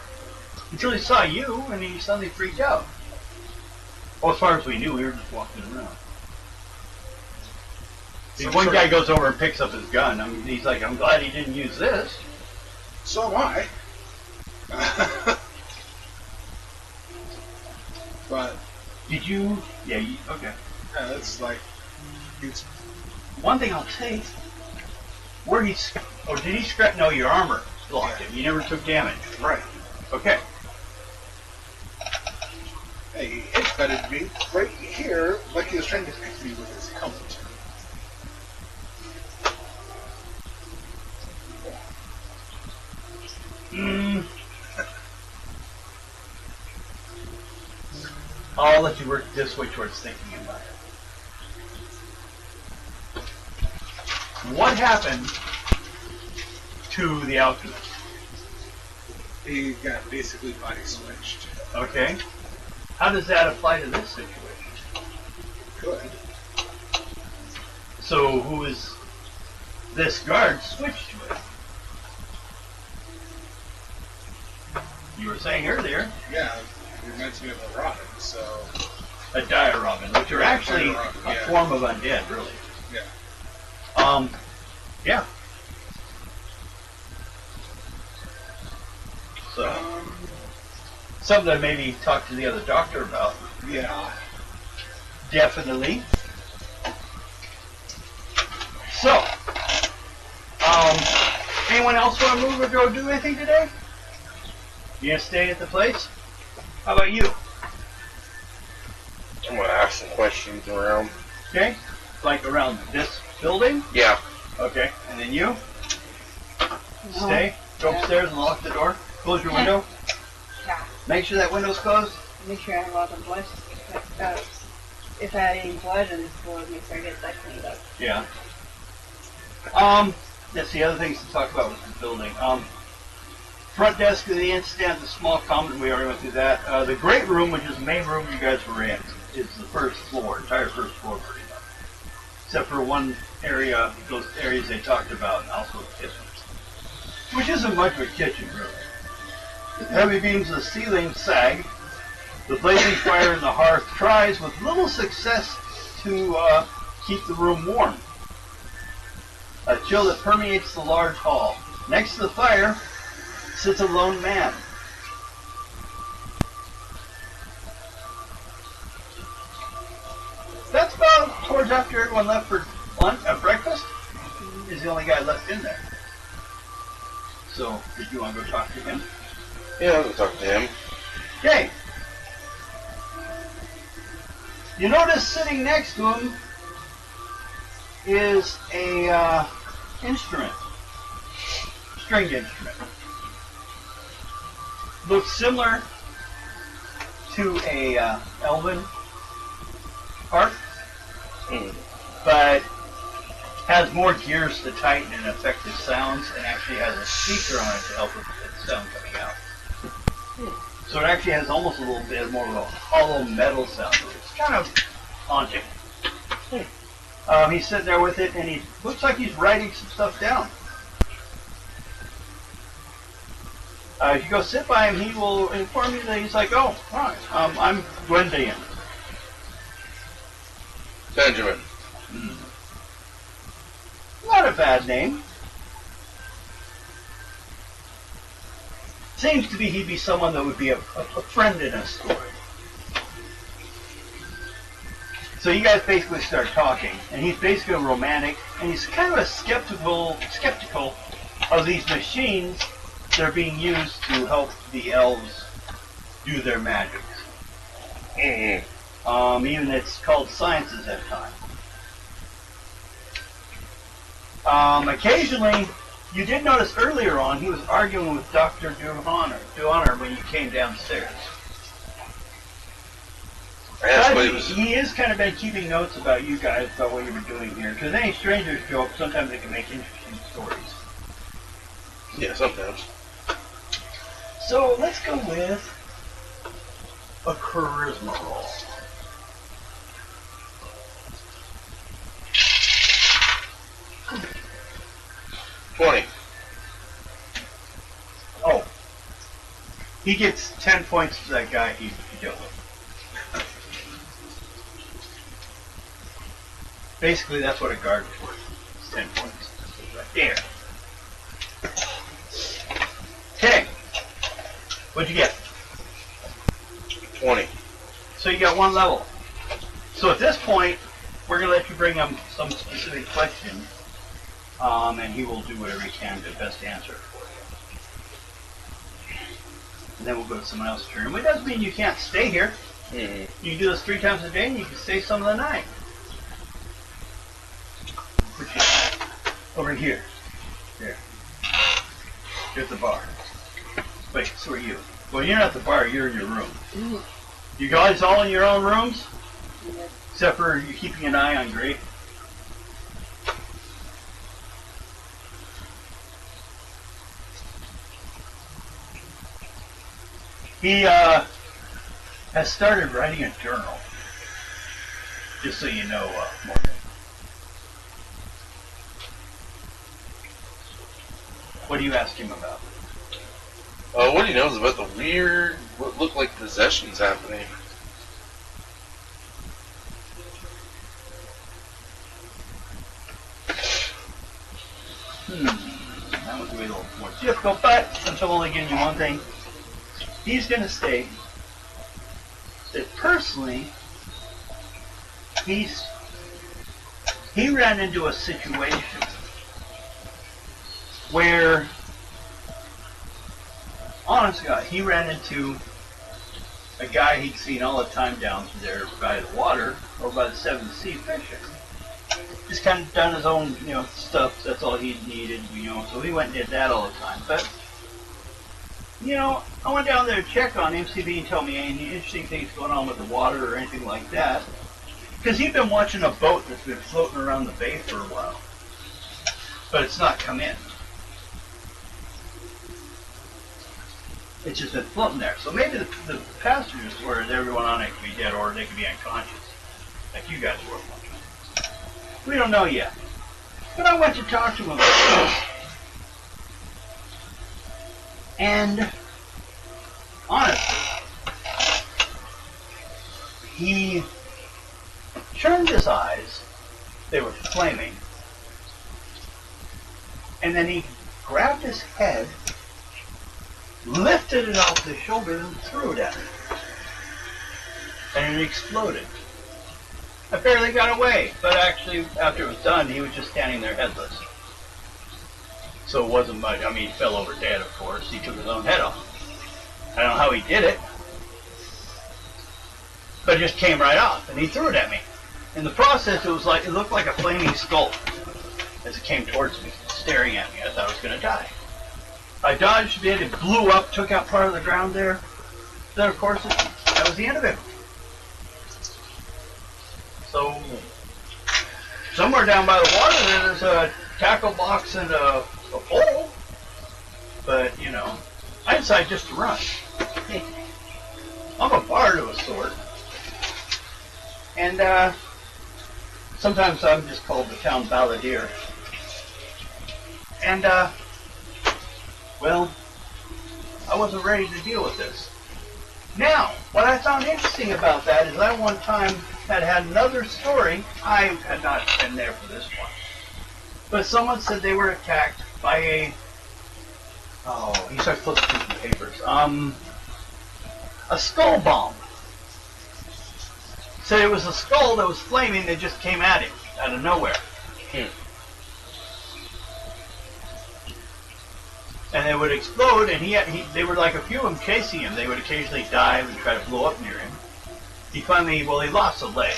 Until he saw you, and he suddenly freaked out. Well, as far as we knew, we were just walking around. See, one guy goes over and picks up his gun. I mean, he's like, I'm glad he didn't use this. So am I. But Did you? Yeah, okay. yeah, it's like, it's One thing I'll say, where he's, or did he scratch? No, your armor blocked him. You never took damage. right. Okay. Hey, he headbutted me right here, like he was trying to pick me with his helmet. I'll let you work this way towards thinking about it. What happened to the alchemist? He got basically body switched. Okay. How does that apply to this situation? Good. So who is this guard switched with? You were saying earlier, Yeah, it reminds me of a Robin, so a dire robin, which are actually Dire robin, a yeah. form of undead, really. yeah. Yeah. So, something that maybe talk to the other doctor about. Yeah. Definitely. So, anyone else want to move or go do anything today? You gonna stay at the place? How about you? I'm gonna ask some questions around. Okay. Like around this building? Yeah. Okay. And then you? Stay. Go upstairs and lock the door. Close your window. Yeah. Make sure that window's closed. Make sure I have all the blood. If I had any blood in this floor, make sure I get that cleaned up. Yeah. That's the other things to talk about with the building. Front desk of the inn stands a small common. We already went through that. The great room, which is the main room you guys were in, is the first floor, entire first floor pretty much. Except for one area, those areas they talked about, and also the kitchen. Which isn't much of a kitchen, really. The heavy beams of the ceiling sag. The blazing fire in the hearth tries with little success to keep the room warm. A chill that permeates the large hall. Next to the fire sits a lone man. That's about towards after everyone left for lunch, breakfast. He's the only guy left in there. So, did you want to go talk to him? Yeah, I'm gonna talk to him. Okay. You notice sitting next to him is a instrument, stringed instrument. Looks similar to a elven harp, but has more gears to tighten and affect the sounds, and actually has a speaker on it to help with the sound coming out. So it actually has almost a little bit more of a hollow metal sound to it. It's kind of haunting. He's sitting there with it, and he looks like he's writing some stuff down. If you go sit by him, he will inform you that he's like, oh, right, I'm Gwendian. Benjamin. Not a bad name. Seems to be he'd be someone that would be a friend in a story. So you guys basically start talking, and he's basically a romantic, and he's kind of a skeptical of these machines that are being used to help the elves do their magic. Even it's called sciences at times. Occasionally, you did notice earlier on he was arguing with Dr. Duhonor when you came downstairs. He is kind of been keeping notes about you guys, about what you've been doing here, because any strangers show up, sometimes they can make interesting stories. Yeah, sometimes. So let's go with a charisma roll. Oh. He gets 10 points to that guy he dealt with. Basically, that's what a guard is worth. It's 10 points. Right there. Okay. What'd you get? 20. So you got one level. So at this point, we're going to let you bring him some specific question, and he will do whatever he can to best answer it for you. And then we'll go to someone else's turn. It doesn't mean you can't stay here. You can do this 3 times a day, and you can stay some of the night. Put you over here. There. You're at the bar. Wait, so are you. Well, you're not at the bar, you're in your room. You guys all in your own rooms? Except for you keeping an eye on Grape. He has started writing a journal. Just so you know, Morgan. What do you ask him about? What he knows about the weird, what look like possessions happening. That was a little more difficult, but since I'm only giving you one thing, he's going to state that personally, he ran into a situation where, honest to God, he ran into a guy he'd seen all the time down there by the water or by the Seventh Sea fishing. Just kind of done his own, stuff. That's all he needed, So he went and did that all the time. But, I went down there to check on him, see if he can tell me any interesting things going on with the water or anything like that. Because he'd been watching a boat that's been floating around the bay for a while. But it's not come in. It's just been floating there. So maybe the passengers or everyone on it could be dead, or they could be unconscious, like you guys were one time. We don't know yet. But I went to talk to him about this. And honestly, he turned his eyes. They were flaming. And then he grabbed his head, lifted it off his shoulder, and threw it at me. And it exploded. I barely got away, but actually, after it was done, he was just standing there headless. So it wasn't much. He fell over dead, of course. He took his own head off. I don't know how he did it, but it just came right off, and he threw it at me. In the process, it looked like a flaming skull as it came towards me, staring at me. I thought I was going to die. I dodged a bit, it blew up, took out part of the ground there. Then, of course, that was the end of it. So somewhere down by the water there's a tackle box and a pole. But, you know, I decided just to run. I'm a bard of a sort. And sometimes I'm just called the town balladeer. And, well, I wasn't ready to deal with this. Now, what I found interesting about that is I one time had another story. I had not been there for this one. But someone said they were attacked by a... Oh, he starts flipping through some papers. A skull bomb. Said it was a skull that was flaming that just came at him out of nowhere. And they would explode, and they were like a few of them chasing him. They would occasionally dive and try to blow up near him. He finally, well, he lost a leg.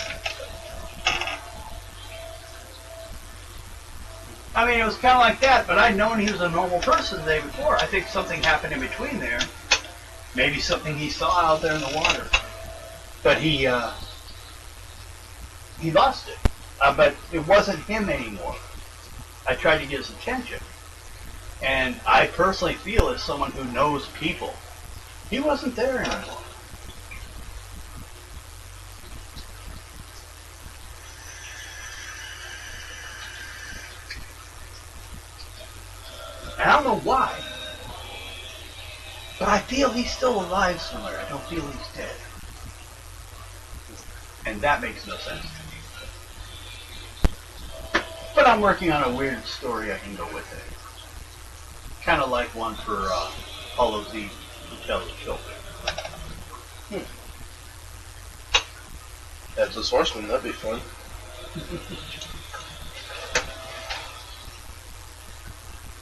I mean, it was kind of like that, but I'd known he was a normal person the day before. I think something happened in between there. Maybe something he saw out there in the water. But he lost it. But it wasn't him anymore. I tried to get his attention. And I personally feel as someone who knows people, he wasn't there anymore. And I don't know why, but I feel he's still alive somewhere. I don't feel he's dead. And that makes no sense to me. But I'm working on a weird story I can go with it. Kind of like one for all of these who tell the children. That's a swordsman, that'd be fun.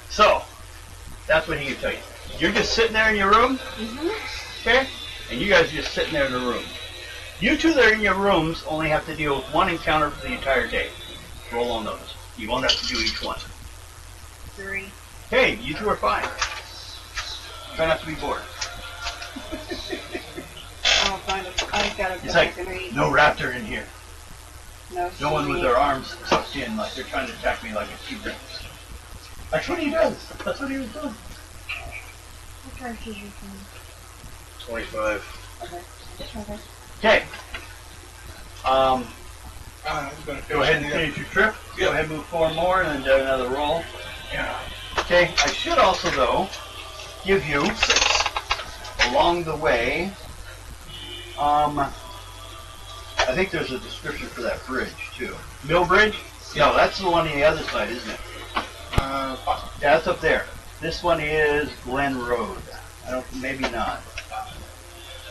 So, that's what he can tell you. You're just sitting there in your room, okay? And you guys are just sitting there in the room. You two that are in your rooms only have to deal with one encounter for the entire day. Roll on those. You won't have to do each one. 3. Hey, you two are fine. Try not to be bored. I'll find it. I've got to go It's back like, and read. no raptor in here. No one with sleep. their arms tucked in like they're trying to attack me like a T-Rex. That's what he does. That's what he was doing. What time should you come? 25. Okay. Okay. I'm gonna Go ahead and finish your trip. Go ahead and move 4 more and then do another roll. Yeah. Okay, I should also, though, give you 6 along the way. I think there's a description for that bridge, too. Mill Bridge? No, that's the one on the other side, isn't it? Yeah, that's up there. This one is Glen Road. Maybe not.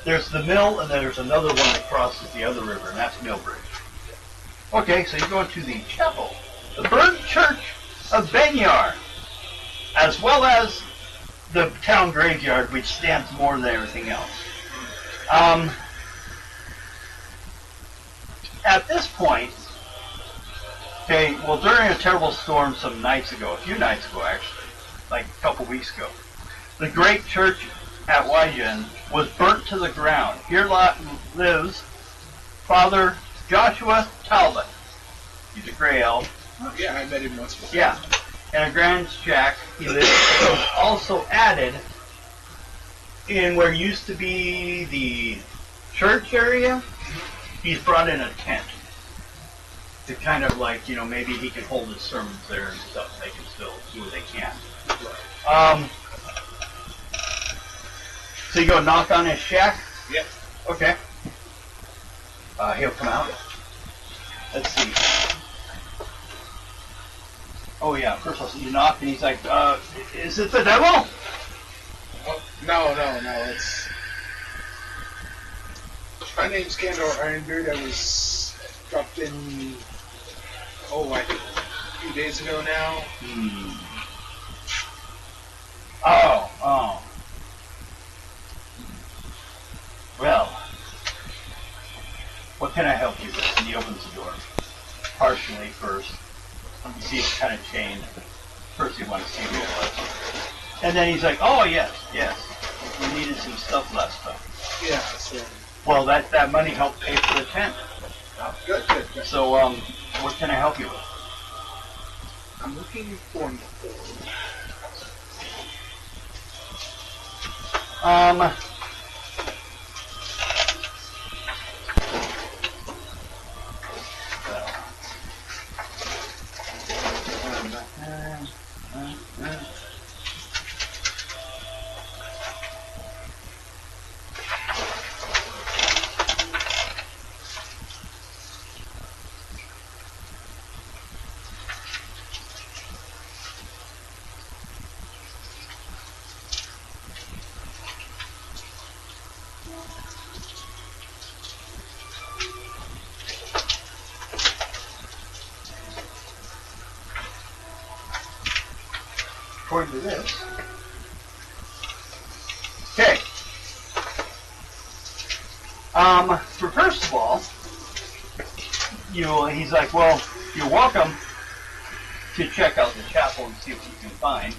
There's the mill, and then there's another one that crosses the other river, and that's Mill Bridge. Okay, so you go into the chapel, the burnt church of Benyar, as well as the town graveyard, which stands more than everything else. At this point, okay, well, during a terrible storm some nights ago, a few nights ago actually, like a couple weeks ago, the great church at Wygen was burnt to the ground. Here lives Father Joshua Talbot. He's a gray elf. Oh, yeah, I met him once before. Yeah. And a Grand Shack he lives. It was also added in where used to be the church area. He's brought in a tent to kind of like, you know, maybe he can hold his sermons there and stuff. They can still do what they can. So you go knock on his shack? Yep. Okay. He'll come out. Let's see. Oh yeah, first of all, you knock and he's like, is it the devil? Oh, no, it's... My name's Candor Ironbeard. I was dropped in, like a few days ago now. Oh. Well, what can I help you with? And he opens the door. Partially first. You see it's kind of chained. First you want to see what it was. And then he's like, oh yes. We needed some stuff last time. Yeah, so... Well, that money helped pay for the tent. Good. So, what can I help you with? looking for an orb. According to this. Okay. For first of all, he's like, well, you're welcome to check out the chapel and see what you can find.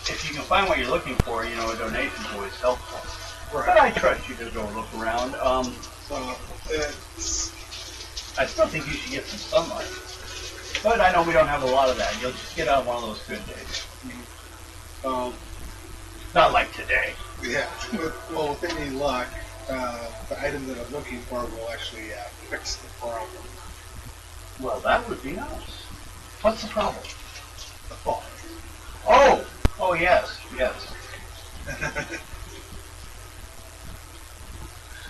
If you can find what you're looking for, a donation is always helpful. Right. But I trust you to go look around. I still think you should get some sunlight. But I know we don't have a lot of that. You'll just get out one of those good days. Not like today. Yeah. With any luck, the item that I'm looking for will actually fix the problem. Well, that would be nice. What's the problem? The fog. Oh, yes.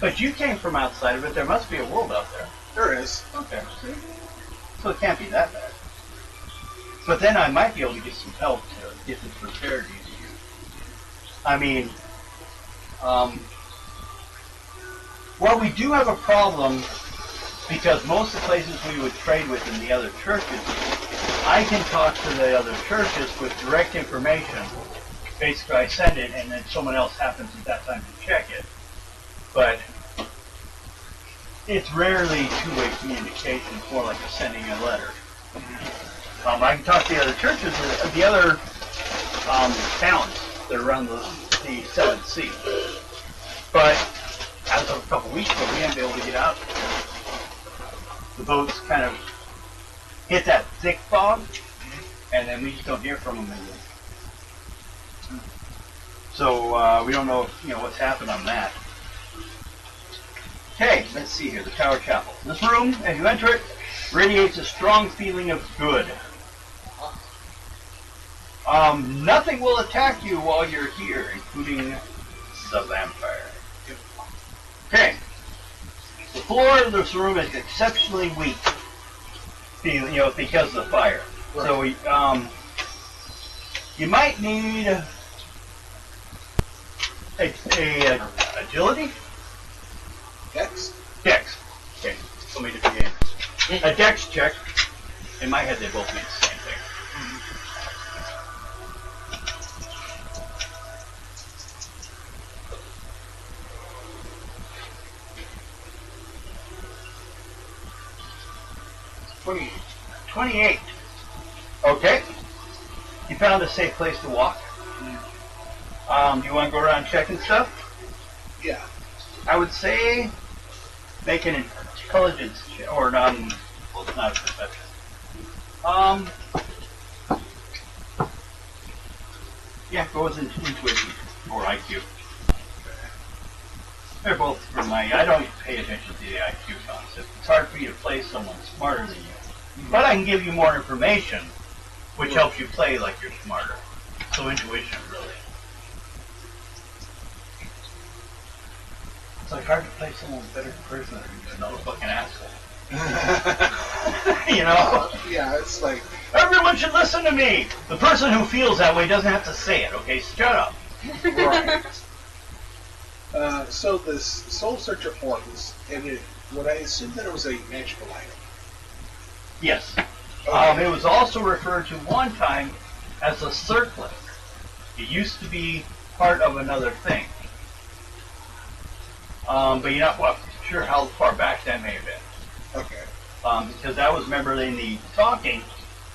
But you came from outside of it. There must be a world out there. There is. Okay. So it can't be that bad. But then I might be able to get some help to get this repaired easier. I mean, well, we do have a problem because most of the places we would trade with in the other churches, I can talk to the other churches with direct information. Basically, I send it, and then someone else happens at that time to check it. But it's rarely two-way communication. It's more like sending a letter. I can talk to the other churches, the other towns that are around the 7th Sea. But as of a couple weeks ago, we haven't been able to get out. The boats kind of hit that thick fog, and then we just don't hear from them anymore. So we don't know what's happened on that. Okay, let's see here, the Tower Chapel. This room, as you enter it, radiates a strong feeling of good. Nothing will attack you while you're here, including the vampire. Okay. The floor of this room is exceptionally weak, because of the fire. Right. So you might need a agility? Dex? Dex. Okay. So many different games. A dex check. In my head, they both mean the same thing. Mm-hmm. 28. Okay. You found a safe place to walk. Do you want to go around checking stuff? Yeah. I would say make an intelligence check, or well, it's not a perception. Yeah, go with intuition or IQ. They're both from I don't pay attention to the IQ concept. It's hard for you to play someone smarter than you. But I can give you more information, which helps you play like you're smarter. So intuition, really. It's like hard to play someone better person than another fucking asshole. Yeah, it's like... Everyone should listen to me! The person who feels that way doesn't have to say it, okay? Shut up. Right. So this Soul Searcher orb would I assume that it was a magical item? Yes. Okay. It was also referred to one time as a circlet. It used to be part of another thing. But you're not sure how far back that may have been. Okay. Because that was, remember, in the talking,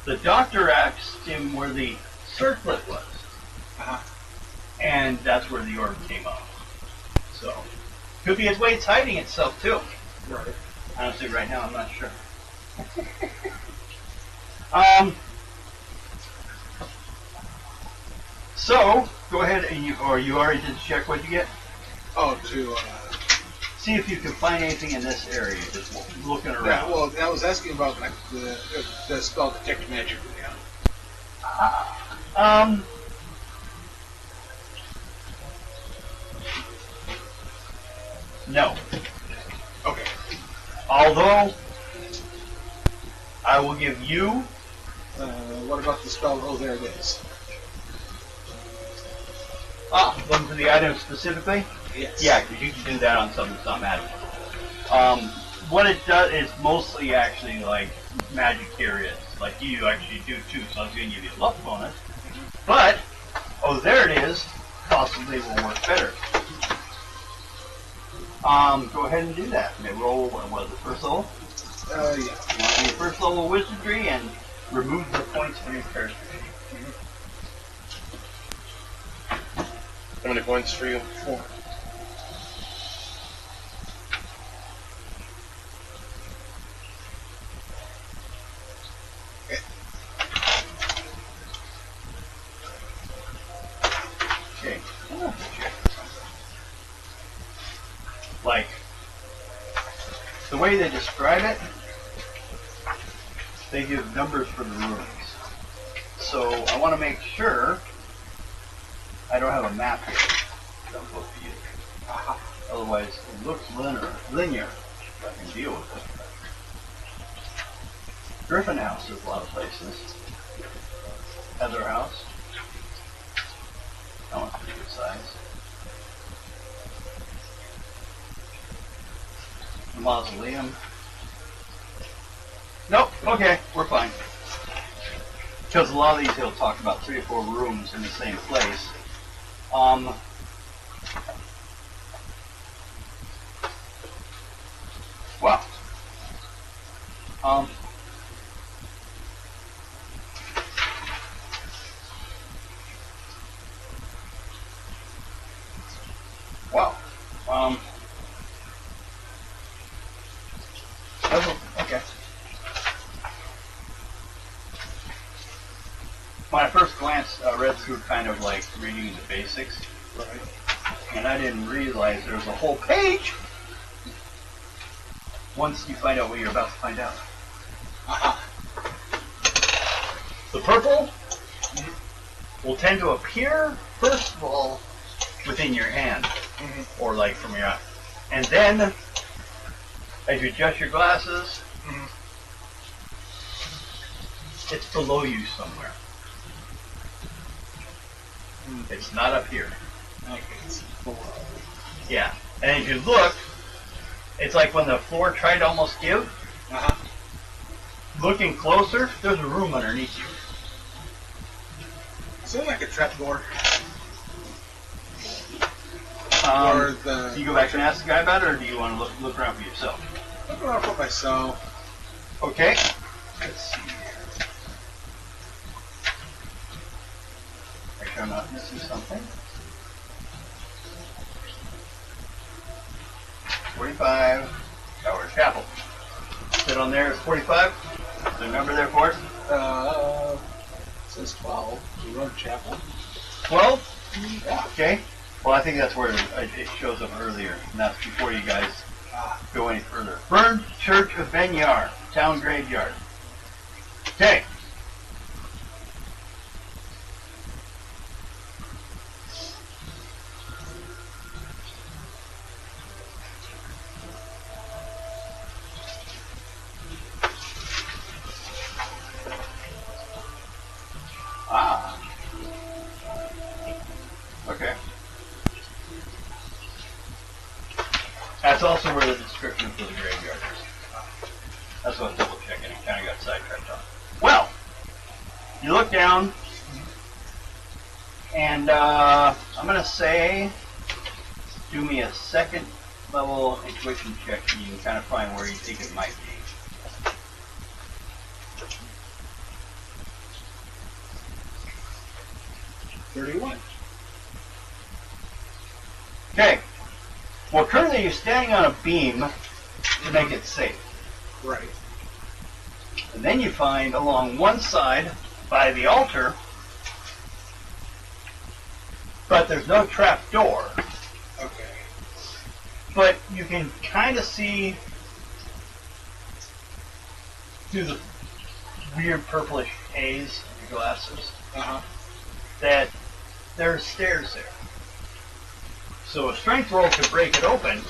the doctor asked him where the circlet was. Uh-huh. And that's where the orb came up. So, could be its way it's hiding itself, too. Right. Honestly, right now, I'm not sure. So go ahead and you already did check what you get. Oh, to See if you can find anything in this area. Just looking around. yeah. Well, I was asking about like the spell detect magic. Yeah. No. Okay. Although I will give you. What about the spell? Oh, there it is. Looking for the item specifically. Yes. Yeah, because you can do that on something that's not magic. What it does is mostly actually like magic areas. Like you actually do too, so I was going to give you a luck bonus. But, oh, there it is. Possibly will work better. Go ahead and do that. They roll, what was it, first level? Yeah. You want to do first level wizardry and remove the points from your character sheet. How many points for you? 4. Okay. Like, the way they describe it, they give numbers for the rooms. So I want to make sure I don't have a map here. Don't look for you. Otherwise, it looks linear. I can deal with it. Griffin House is a lot of places. Heather House. That one's pretty good size. The Mausoleum. Nope, okay, we're fine. Because a lot of these he'll talk about 3 or 4 rooms in the same place. Wow. Wow. Okay. When I first glanced, read through kind of like reading the basics, Right. and I didn't realize there was a whole page once you find out what you're about to find out. The purple will tend to appear, first of all, within your hand, or like from your eye. And then, as you adjust your glasses, it's below you somewhere. It's not up here. Okay, it's below. Yeah. And as you look, it's like when the floor tried to almost give. Looking closer, there's a room underneath you. Is it like a trapdoor? Do you go back and ask the guy about it, or do you want to look around for yourself? Look around for myself. Okay. Let's see here. Make sure I'm not missing something. 45. Tower Chapel. Sit on there. It's 45. Is there a number there for it? It says 12. We run chapel. 12? Yeah. Okay. Well, I think that's where it shows up earlier, and that's before you guys go any further. Burned Church of Benyar, town graveyard. Okay. Okay. That's also where the description for the graveyard is. That's what I was double checking. It kind of got sidetracked on. Well, you look down, and I'm going to say, do me a second level intuition check, and you can kind of find where you think it might be. $31. Okay. Well, currently you're standing on a beam to make it safe. Right. And then you find along one side by the altar, but there's no trap door. Okay. But you can kind of see through the weird purplish haze of your glasses that there's stairs there. So a strength roll could break it open.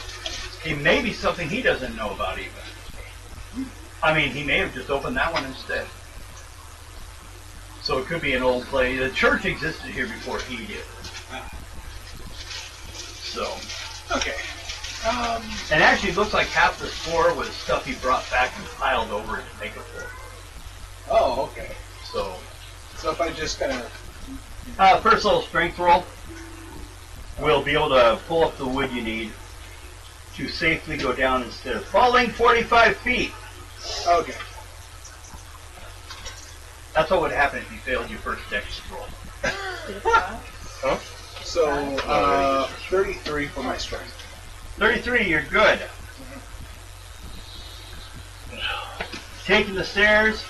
It may be something he doesn't know about even. I mean, he may have just opened that one instead. So it could be an old place. The church existed here before he did. So. Okay. And actually, it looks like half the floor was stuff he brought back and piled over it to make a floor. Oh, okay. So if I just kind of... first little strength roll, we'll be able to pull up the wood you need to safely go down instead of falling 45 feet. Okay. That's what would happen if you failed your first dex roll. Huh? So, 33 for my strength. 33, you're good. Taking the stairs,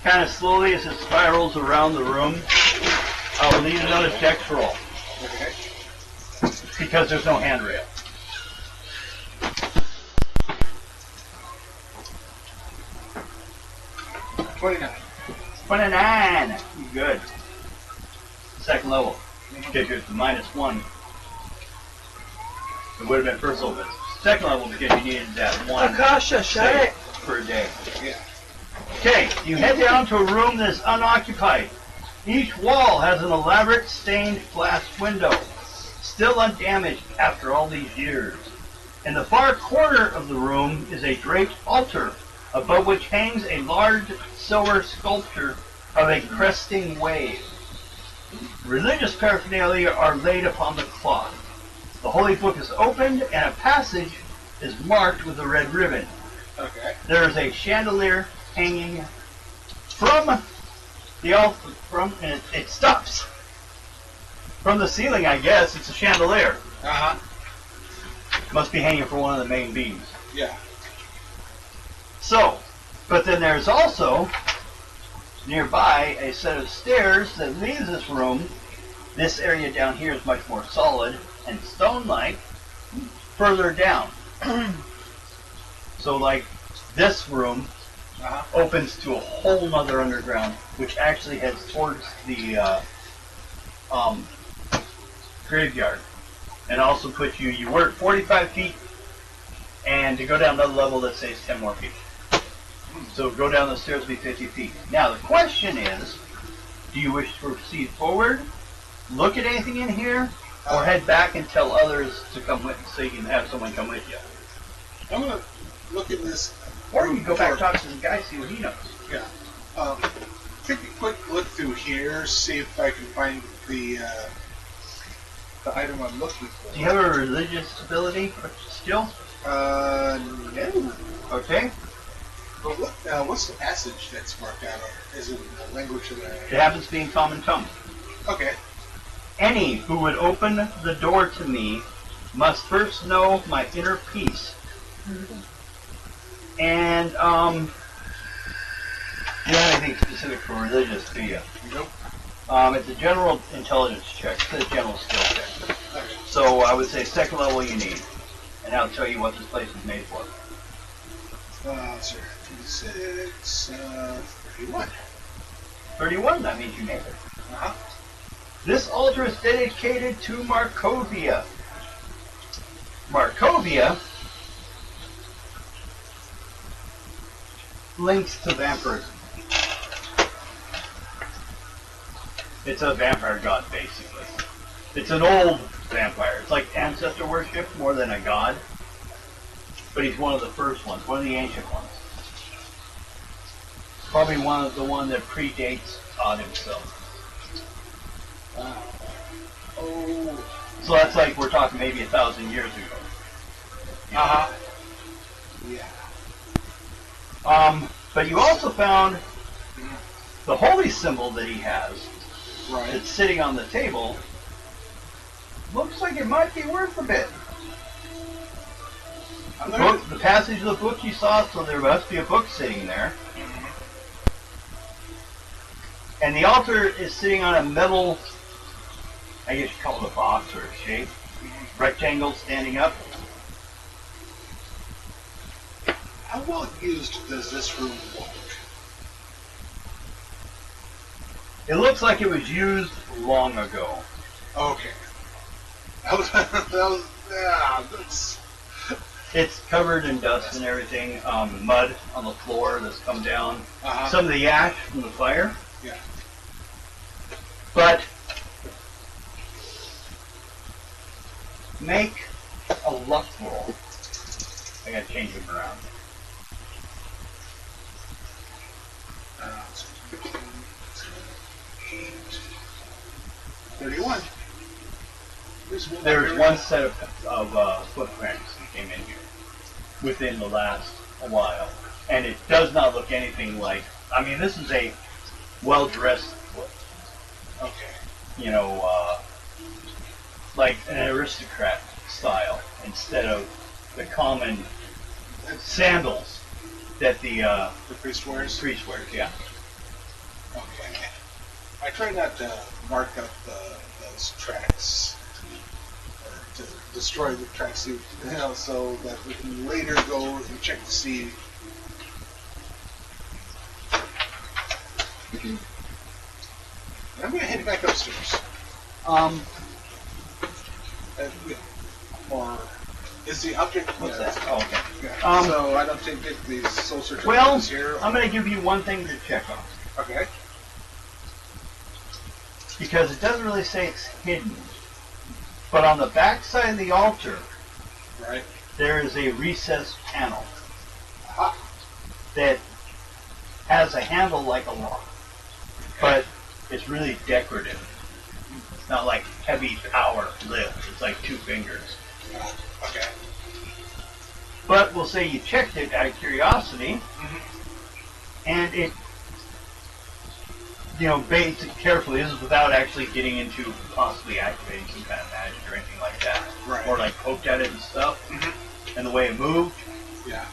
kind of slowly as it spirals around the room. We'll need another dex roll. Okay. Because there's no handrail. $29. 29. Good. Second level. Okay, good. -1. It would have been first level. Second level because you needed that one Akasha, shut it. per day. Yeah. Okay, you head down to a room that is unoccupied. Each wall has an elaborate stained glass window, still undamaged after all these years. In the far corner of the room is a draped altar, above which hangs a large silver sculpture of a cresting wave. Religious paraphernalia are laid upon the cloth. The holy book is opened, and a passage is marked with a red ribbon. Okay. There is a chandelier hanging from the altar, and it stops. From the ceiling, I guess. It's a chandelier. Uh-huh. Must be hanging from one of the main beams. Yeah. So, but then there's also nearby a set of stairs that leaves this room. This area down here is much more solid and stone-like. Further down. So like this room opens to a whole nother underground, which actually heads towards the graveyard. And also puts you were at 45 feet, and to go down another level that saves 10 more feet. So go down the stairs, be 50 feet. Now the question is, do you wish to proceed forward, look at anything in here, or head back and tell others to come with, so you can have someone come with you? I'm going to look at this. Or you can go back and talk to the guy, see what he knows. Yeah. Take a quick look through here, see if I can find the item I'm looking for. Do you have a religious ability or skill? No. Okay. But what's the passage that's marked out? Or is it the language of the... It happens to be in common tongue. Okay. Any who would open the door to me must first know my inner peace. And, you don't have anything specific for religious, do you? Nope. It's a general intelligence check. It's a general skill check. Okay. So I would say second level you need. And I'll tell you what this place is made for. Sir, 26, 31. 31, that means you made it. Uh-huh. This altar is dedicated to Markovia. Markovia links to vampirism. It's a vampire god, basically. It's an old vampire. It's like ancestor worship more than a god. But he's one of the first ones, one of the ancient ones. Probably one that predates Todd himself. Oh. So that's like we're talking maybe 1,000 years ago. Uh-huh. Yeah. But you also found the holy symbol that he has Right. that's sitting on the table. Looks like it might be worth a bit. The passage of the book you saw, so there must be a book sitting there. And the altar is sitting on a metal, I guess you call it a box or a shape, rectangle standing up. How well used does this room look? It looks like it was used long ago. Okay. That's... It's covered in dust and everything, mud on the floor that's come down. Uh-huh. Some of the ash from the fire. Yeah. But make a luck roll. I gotta change them around. 31. There's one set of footprints that came in here within the last while. And it does not look anything like, I mean, this is a well-dressed foot. Okay. You know, like an aristocrat style instead of the common sandals that the priest wears? priest wears, yeah. Okay. I try not to mark up those tracks, or to destroy the tracksuit, so that we can later go and check to see. I'm going to head back upstairs. Or is the object? What's that? Oh, okay. Yeah. So I don't take the soul search. Well, here. I'm going to give you one thing to check on. Okay. Because it doesn't really say it's hidden. But on the back side of the altar, Right. there is a recessed panel Aha. that has a handle like a lock. But it's really decorative. It's not like heavy power lift. It's like 2 fingers. Okay. But we'll say you checked it out of curiosity, and it, you know, bait carefully. This is without actually getting into possibly activating some kind of magic or anything like that. Right. Or like poked at it and stuff. And the way it moved, Yeah.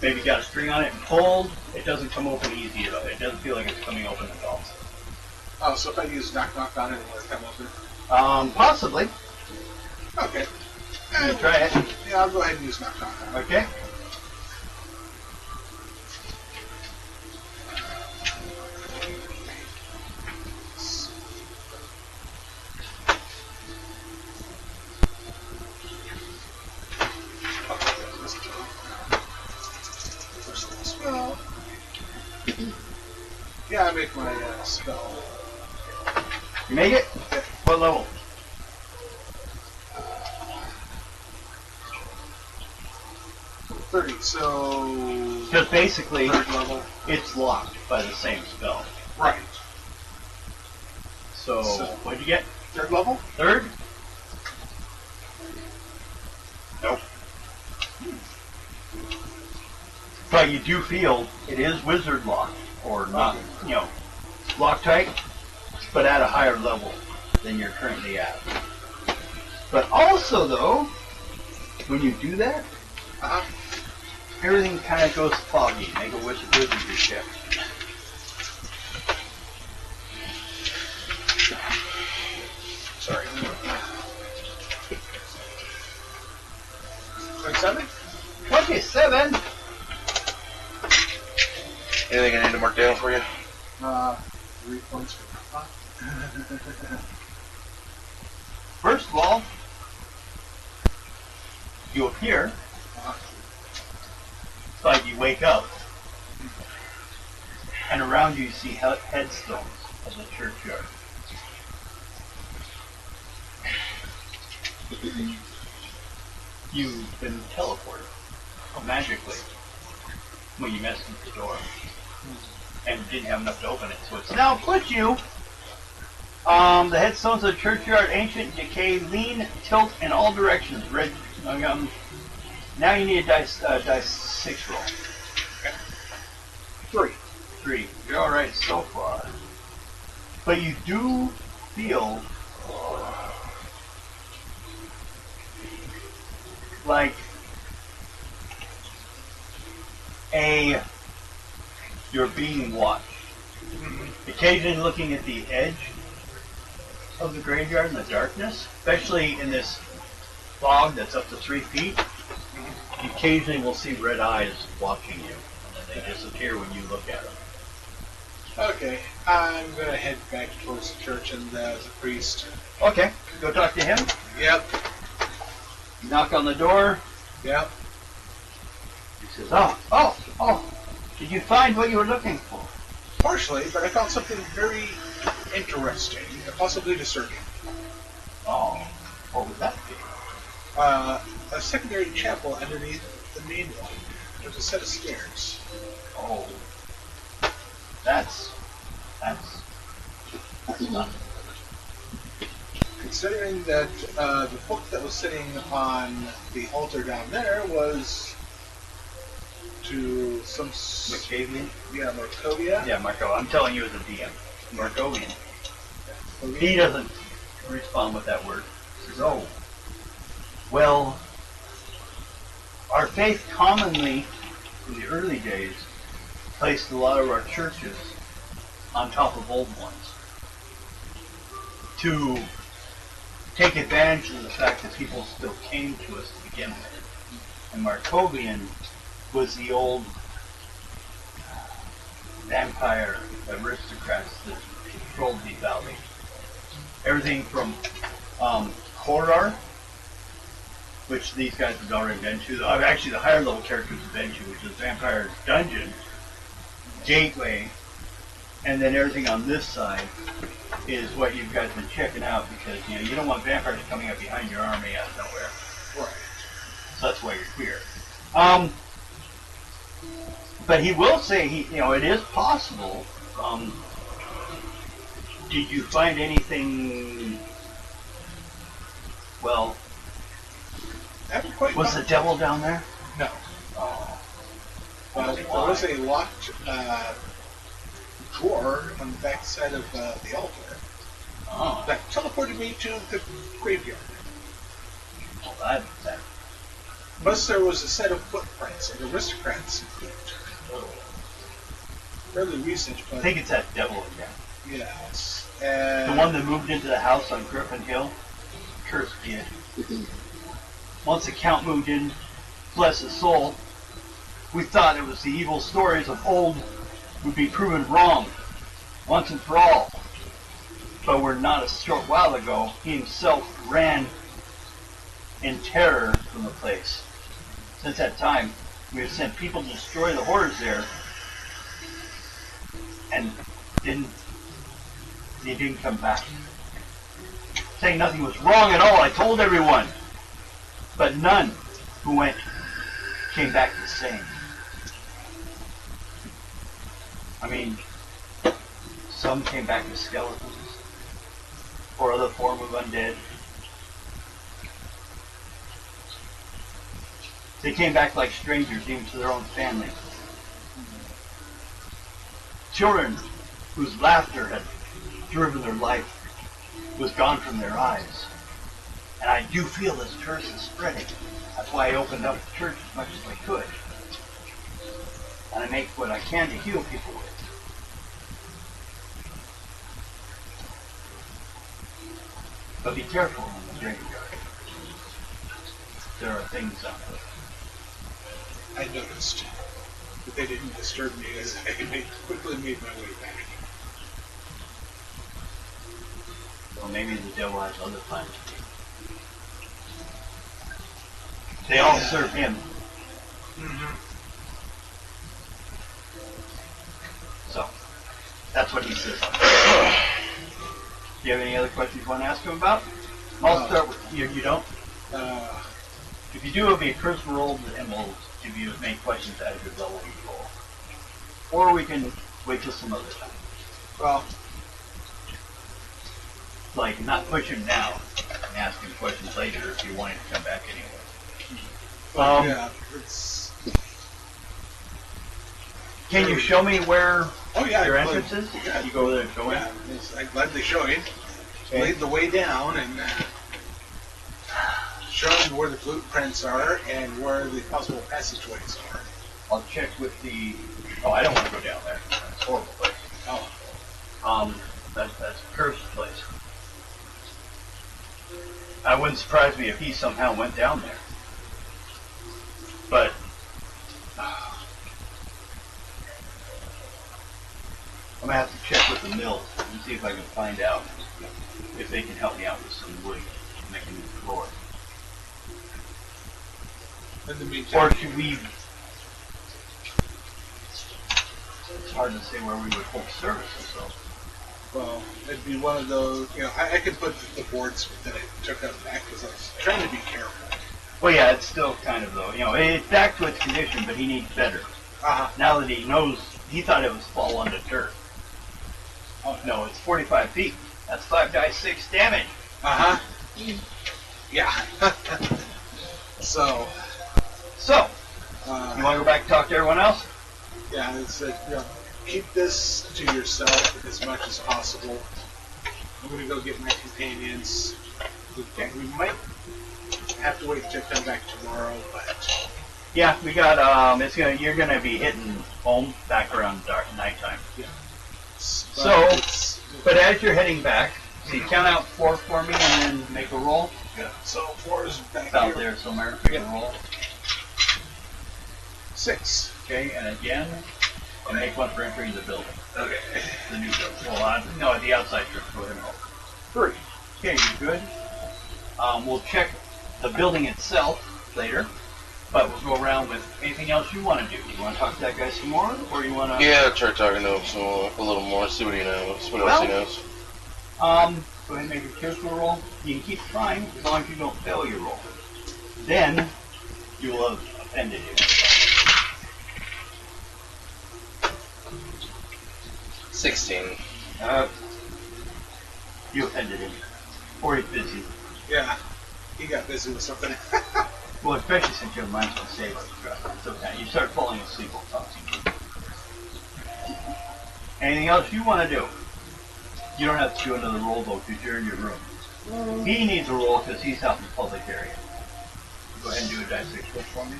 maybe got a string on it and pulled, it doesn't come open easy at all. It doesn't feel like it's coming open at all. Oh, so if I use knock on it, will it come open? Possibly. Okay. You can try it. Yeah, I'll go ahead and use knock on. Okay. Spell. Yeah, I make my spell. You make it? What level? Uh, 30. So Because basically, third level. it's locked by the same spell. Right. So So- what'd you get? Third level. Third? Nope. But you do feel it is wizard lock, or not, you know, Loctite, but at a higher level than you're currently at. But also, though, when you do that, Uh-huh. everything kind of goes foggy. Make a wizardry check. Sorry. 27? 27? Anything I need to mark down for you? 3 points for First of all, you appear, it's like you wake up, and around you see headstones of the churchyard. You've been teleported magically when you messed with the door and didn't have enough to open it. So it's now put you. The headstones of the churchyard, ancient, decay, lean, tilt in all directions. Red. Now you need a dice 6 roll. Okay. 3. You're all right so far, but you do feel like you're being watched. It occasionally looking at the edge of the graveyard in the darkness, especially in this fog that's up to 3 feet. You occasionally will see red eyes watching you, and then they disappear when you look at them. Okay, I'm gonna head back towards the church and the priest. Okay, go talk to him. Yep. You knock on the door. Yep. He says, oh, did you find what you were looking for? Partially, but I found something very interesting, and possibly disturbing. Oh, what would that be? A secondary chapel underneath the main one. There's a set of stairs. Oh, that's not. Considering that the book that was sitting on the altar down there was to some... Markovian? Yeah, Markovia. Yeah, Marco. I'm telling you as a DM. Markovian. He doesn't respond with that word. He says, oh, well, our faith commonly, in the early days, placed a lot of our churches on top of old ones to take advantage of the fact that people still came to us to begin with. And Markovian was the old vampire aristocrats that controlled the valley. Everything from horror, which these guys have already been to. Actually, the higher level characters have been to, which is Vampire Dungeon, Gateway, and then everything on this side is what you guys been checking out because you don't want vampires coming up behind your army out of nowhere. Right. So that's why you're queer. But he will say it is possible. Did you find anything? Well, was the devil down there? No. Oh. There was a locked drawer on the back side of the altar that teleported me to the graveyard. Well, that. Plus, there was a set of footprints of aristocrats' feet. Fairly recent, but... I think it's that devil again. Yes. The one that moved into the house on Griffin Hill? Cursed kid. Once the Count moved in, bless his soul, we thought it was the evil stories of old would be proven wrong, once and for all. But we're not a short while ago, he himself ran in terror from the place. Since that time, we have sent people to destroy the horrors there, and they didn't come back. Saying nothing was wrong at all, I told everyone. But none who went came back the same. I mean, some came back as skeletons, or other form of undead. They came back like strangers, even to their own family. Children whose laughter had driven their life was gone from their eyes. And I do feel this curse is spreading. That's why I opened up the church as much as I could. And I make what I can to heal people with. But be careful in the graveyard. There are things out there. I noticed. But they didn't disturb me as I quickly made my way back. Well, maybe the devil has other plans. They all serve him. Mm-hmm. So, that's what he says. Do you have any other questions you want to ask him about? I'll start with you. You don't? If you do, it'll be a curse roll, and we'll give you as many questions at a good level you roll. Or we can wait till some other time. Well, like, not push him now and ask him questions later if you want him to come back anyway. yeah, it's... Can you show me where your I entrance is? Yeah. You go over there and show him? Yeah, yes, I gladly show him. Okay. Laid the way down and show him where the blueprints are and where the possible passageways are. I'll check with the... Oh, I don't want to go down there. That's horrible place. Oh. That's Kirk's place. I wouldn't surprise me if he somehow went down there. But I'm gonna have to check with the mill and see if I can find out if they can help me out with some wood to make a new floor. In the meantime, Or should we? It's hard to say where we would hold services, so. well, it'd be one of those, I could put the boards that I took out back because I was trying to be careful. Well, yeah, it's still kind of though. It's back to its condition, but he needs better. Uh-huh. Now that he knows, he thought it was fall under dirt. Oh no, it's 45 feet. That's 5 dice 6 damage. Uh-huh. Yeah. So, you want to go back and talk to everyone else? yeah, it's keep this to yourself as much as possible. I'm gonna go get my companions. Okay. We might have to wait to come back tomorrow, but Yeah, we got. You're gonna be hitting home back around nighttime. yeah. But as you're heading back, see, count out 4 for me and then make a roll. Yeah. So 4 is back It's out here. there somewhere. Make a roll. 6. Okay, and again, and make one for entering the building. Okay. The new building. Well, no, the outside trip. Go ahead and roll. 3. Okay, you're good. We'll check the building itself later, but we'll go around with anything else you want to do. You want to talk to that guy some more, or you want to? Yeah, try talking to him a little more, see what he knows, what else he knows. Go ahead and make a charisma roll. You can keep trying as long as you don't fail your roll. Then you will have offended him. 16. You offended him, or he's busy. Yeah. He got busy with something. Well, especially since your mind's on save. It's okay. You start falling asleep while talking. Anything else you want to do? You don't have to do another roll though, because you're in your room. He needs a roll because he's out in the public area. Go ahead and do a dice 6 roll for me.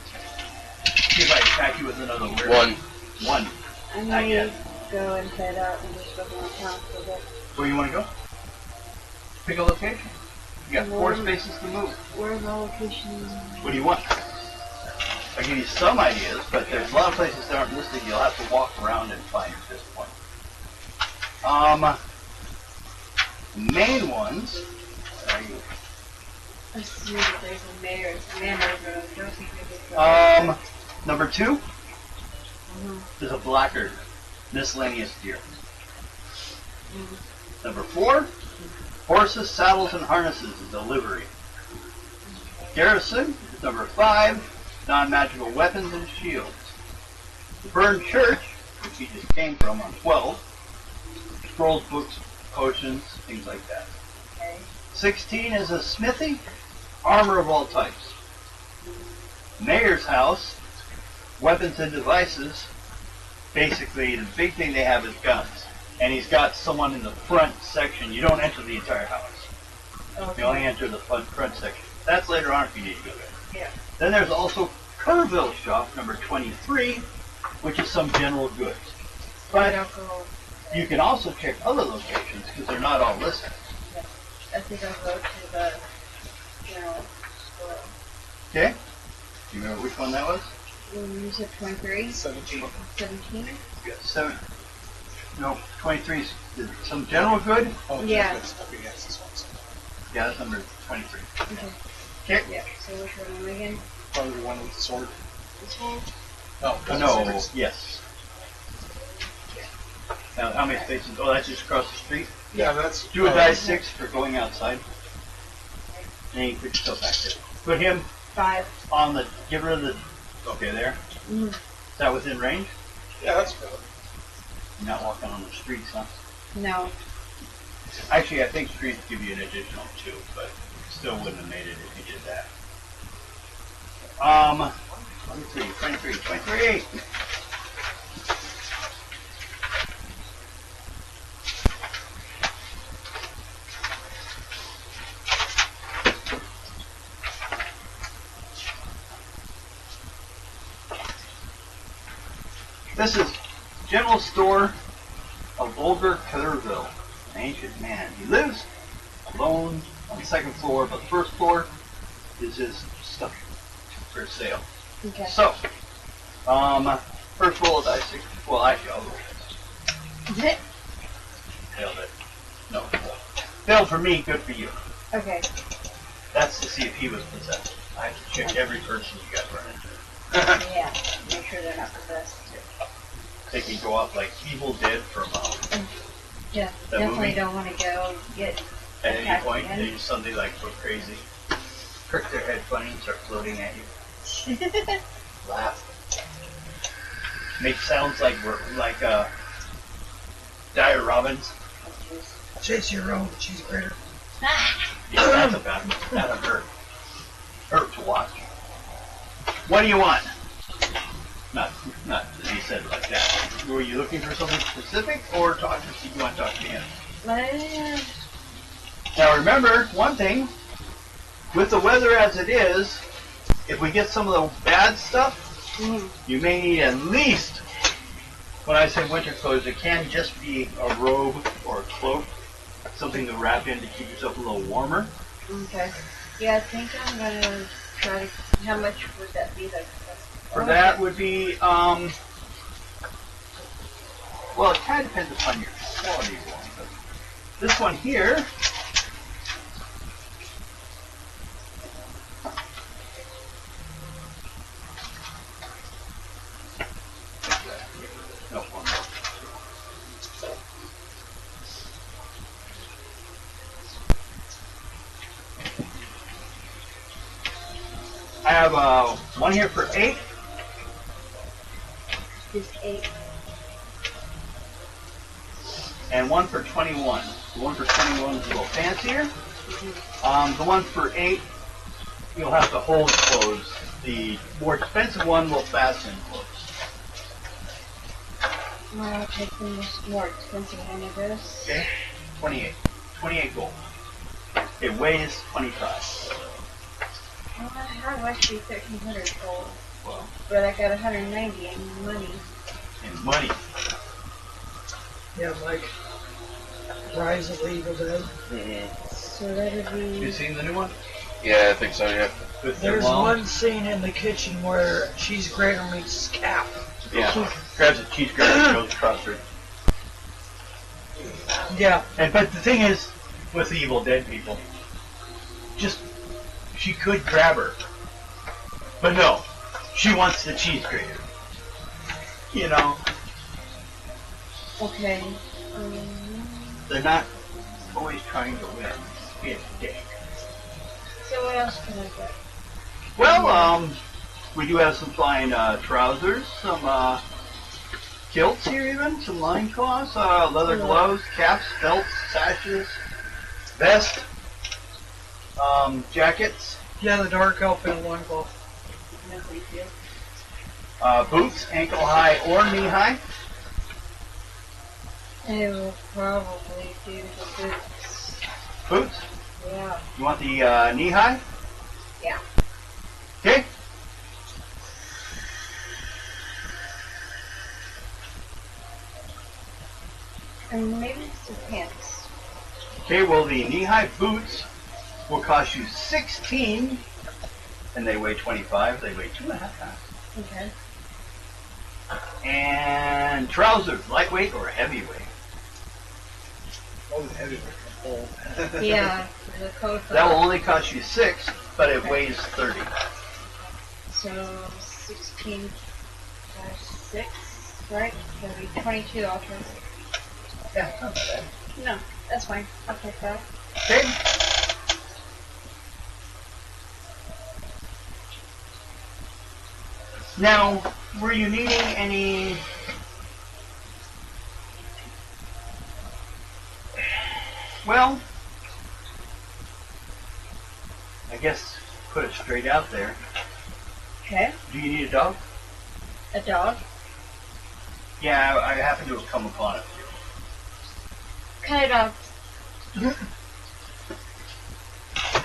See if I attack you with another word. 1. I Not may yet. go and head out and just look around town for a bit. Where you want to go? Pick a location. You got 4 spaces to move. Where's the location? What do you want? I'll give you some ideas, but there's a lot of places that aren't listed. You'll have to walk around and find at this point. Main ones. Where are you? I see that there's a mayor's manor, but I don't think there's Number 2 is a blackguard, miscellaneous gear. Number 4, horses, saddles, and harnesses is a livery. Garrison is number 5, non-magical weapons and shields. The burned church, which he just came from on 12, scrolls, books, potions, things like that. Okay. 16 is a smithy, armor of all types. Mayor's house, weapons and devices. Basically, the big thing they have is guns. And he's got someone in the front section. You don't enter the entire house. You only enter the front section. That's later on if you need to go there. Yeah. Then there's also Kerrville shop, number 23, which is some general goods. But you can also check other locations because they're not all listed. I think I'll go to the general store. Okay? Do you remember which one that was? You said 23? 17. 17? You got 7. No, 23 is some general good. Oh, Yeah. That's up against this one. So Yeah, that's number 23. Okay. Okay. Yeah, so which one am I again? probably the one with the sword. This one? No, yes. Now, how many spaces? Oh, that's just across the street. Yeah, that's. Do a dice 6 for going outside. And you can put yourself back there. Put him 5. on the. Get rid of the. Okay, there. Mm. Is that within range? Yeah, that's good. You're not walking on the streets, huh? No. Actually, I think streets give you an additional 2, but still wouldn't have made it if you did that. 23. This is general store of Older Kellerville, an ancient man. He lives alone on the second floor, but the first floor is his stuff for sale. Okay. So, first roll of dice. Well, actually, I'll roll this. Failed it. No. Failed for me, good for you. Okay. That's to see if he was possessed. I have to check every person you guys run into. Yeah. Make sure they're not possessed. They can go up like Evil Dead from Yeah. That Definitely movie? don't want to go get at any attacked point. again. They just suddenly like go crazy, prick their head funny, and start floating at you. Laugh. Make sounds like Dire Robbins. Chase your own cheese grater. Yeah, that's a bad one. That'll hurt. Hurt to watch. What do you want? Not that he said it like that. Were you looking for something specific, or you want to talk to him? Now remember one thing. With the weather as it is, if we get some of the bad stuff, you may need at least, when I say winter clothes, it can just be a robe or a cloak, something to wrap in to keep yourself a little warmer. Okay. Yeah, I think I'm gonna try to. How much would that be? Like, For that would be, well, it kind of depends upon your quality of one. But this one here, no, one more. I have one here for 8. Just 8. And one for 21. The one for 21 is a little fancier. The one for 8, you'll have to hold closed. The more expensive one will fasten closed. I'll take the more expensive one of this. Okay? 28. 28 gold. It weighs 25. Well, I must be 1,300 gold, Well, but I got 190 in money. in money. Yeah, like Rise of the Evil Dead. So that'd You be. seen the new one? Yeah, I think so, yeah. With their There's mom? one scene in the kitchen where cheese grater meets Cap. Yeah. Grabs a cheese grater and goes across her. Yeah. But the thing is, with the Evil Dead people, she could grab her. But no, she wants the cheese grater. You know, Okay. they're not always trying to win. Be a dick. So what else can I get? Well, we do have some flying trousers, some kilts here even, some loincloths, leather gloves, caps, belts, sashes, vest, jackets, Yeah, the dark elf in one cloth. No big deal. boots, ankle high or knee high. It will probably do the boots. Boots? Yeah. You want the knee high? Yeah. Okay. And maybe some pants. Okay, well the knee high boots will cost you 16, and they weigh 25. They weigh 2.5 pounds. Okay. And trousers, lightweight or heavyweight. Oh, the heavy old. Yeah. The code for That will only cost you 6, but it weighs 30. So 16 times 6, right? That'll be 22 alternate. Yeah, not bad. No, that's fine. I'll take that. Okay. Now, were you needing any... Well, I guess put it straight out there. Okay. Do you need a dog? A dog. Yeah, I happen to have come upon it. What kind of dog?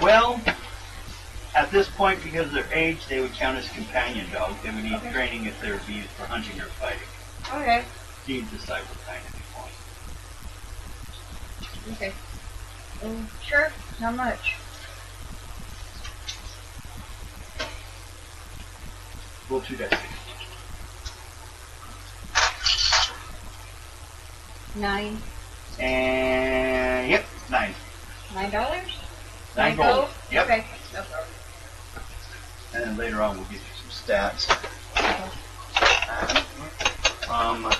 Well, at this point, because of their age, they would count as companion dogs. They would need training if they were used for hunting or fighting. Okay. You can decide what kind if you want. Okay. Sure. How much? Roll 2 dice. 9. And yep, 9. $9? 9 gold. Yep. Okay. No problem. And then later on we'll give you some stats. Okay. I'll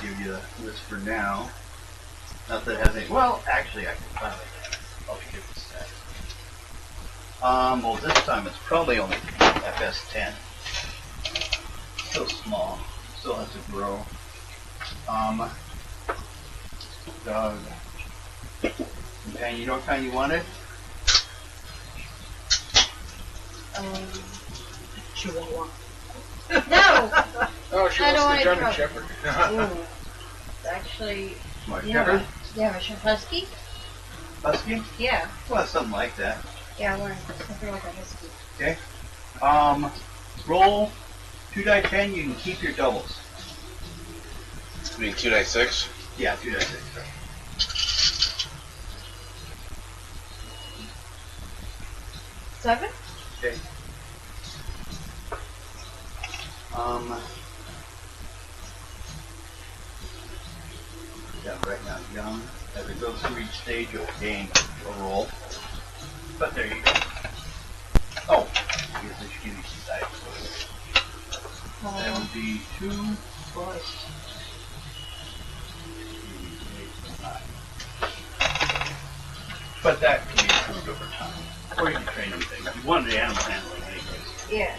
give you the list for now. Not that it has any. Well, actually, I can finally. I'll give you the stats. Well, this time it's probably only FS 10. Still small. Still has to grow. Dog. Companion, you know what kind you wanted? Chihuahua. No! Oh, she I don't wants the want German it Shepherd. Ooh. Actually, Smart yeah. Shepherd? Yeah, a husky? Husky? Yeah. Well, something like that. Yeah, I want something like a husky. Okay. Roll 2 die 10. You can keep your doubles. I mean, 2 dice 6. Yeah, 2 die 6. Right. 7? Okay. Yeah, right now, young. As it goes through each stage, you'll gain a roll. But there you go. Oh, I guess I should give you some dice. That would be 2 plus. But that can be improved over time. Or you can train them things. You wanted the animal handling anyways. Yeah.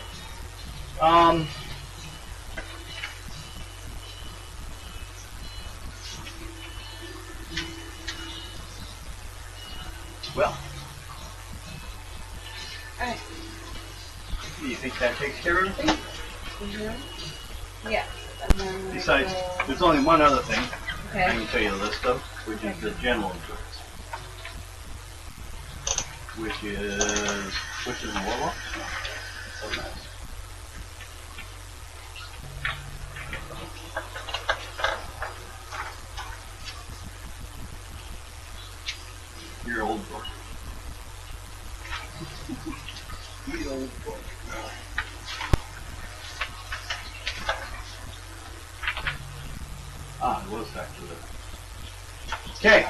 Well, Alright. do you think that takes care of everything? Mm-hmm. Yeah. And then Besides, there's only one other thing I okay. can tell you the list of, which is the general goods. Which is a warlock? No. So nice. Your old book. The old book. It was back to the. Okay.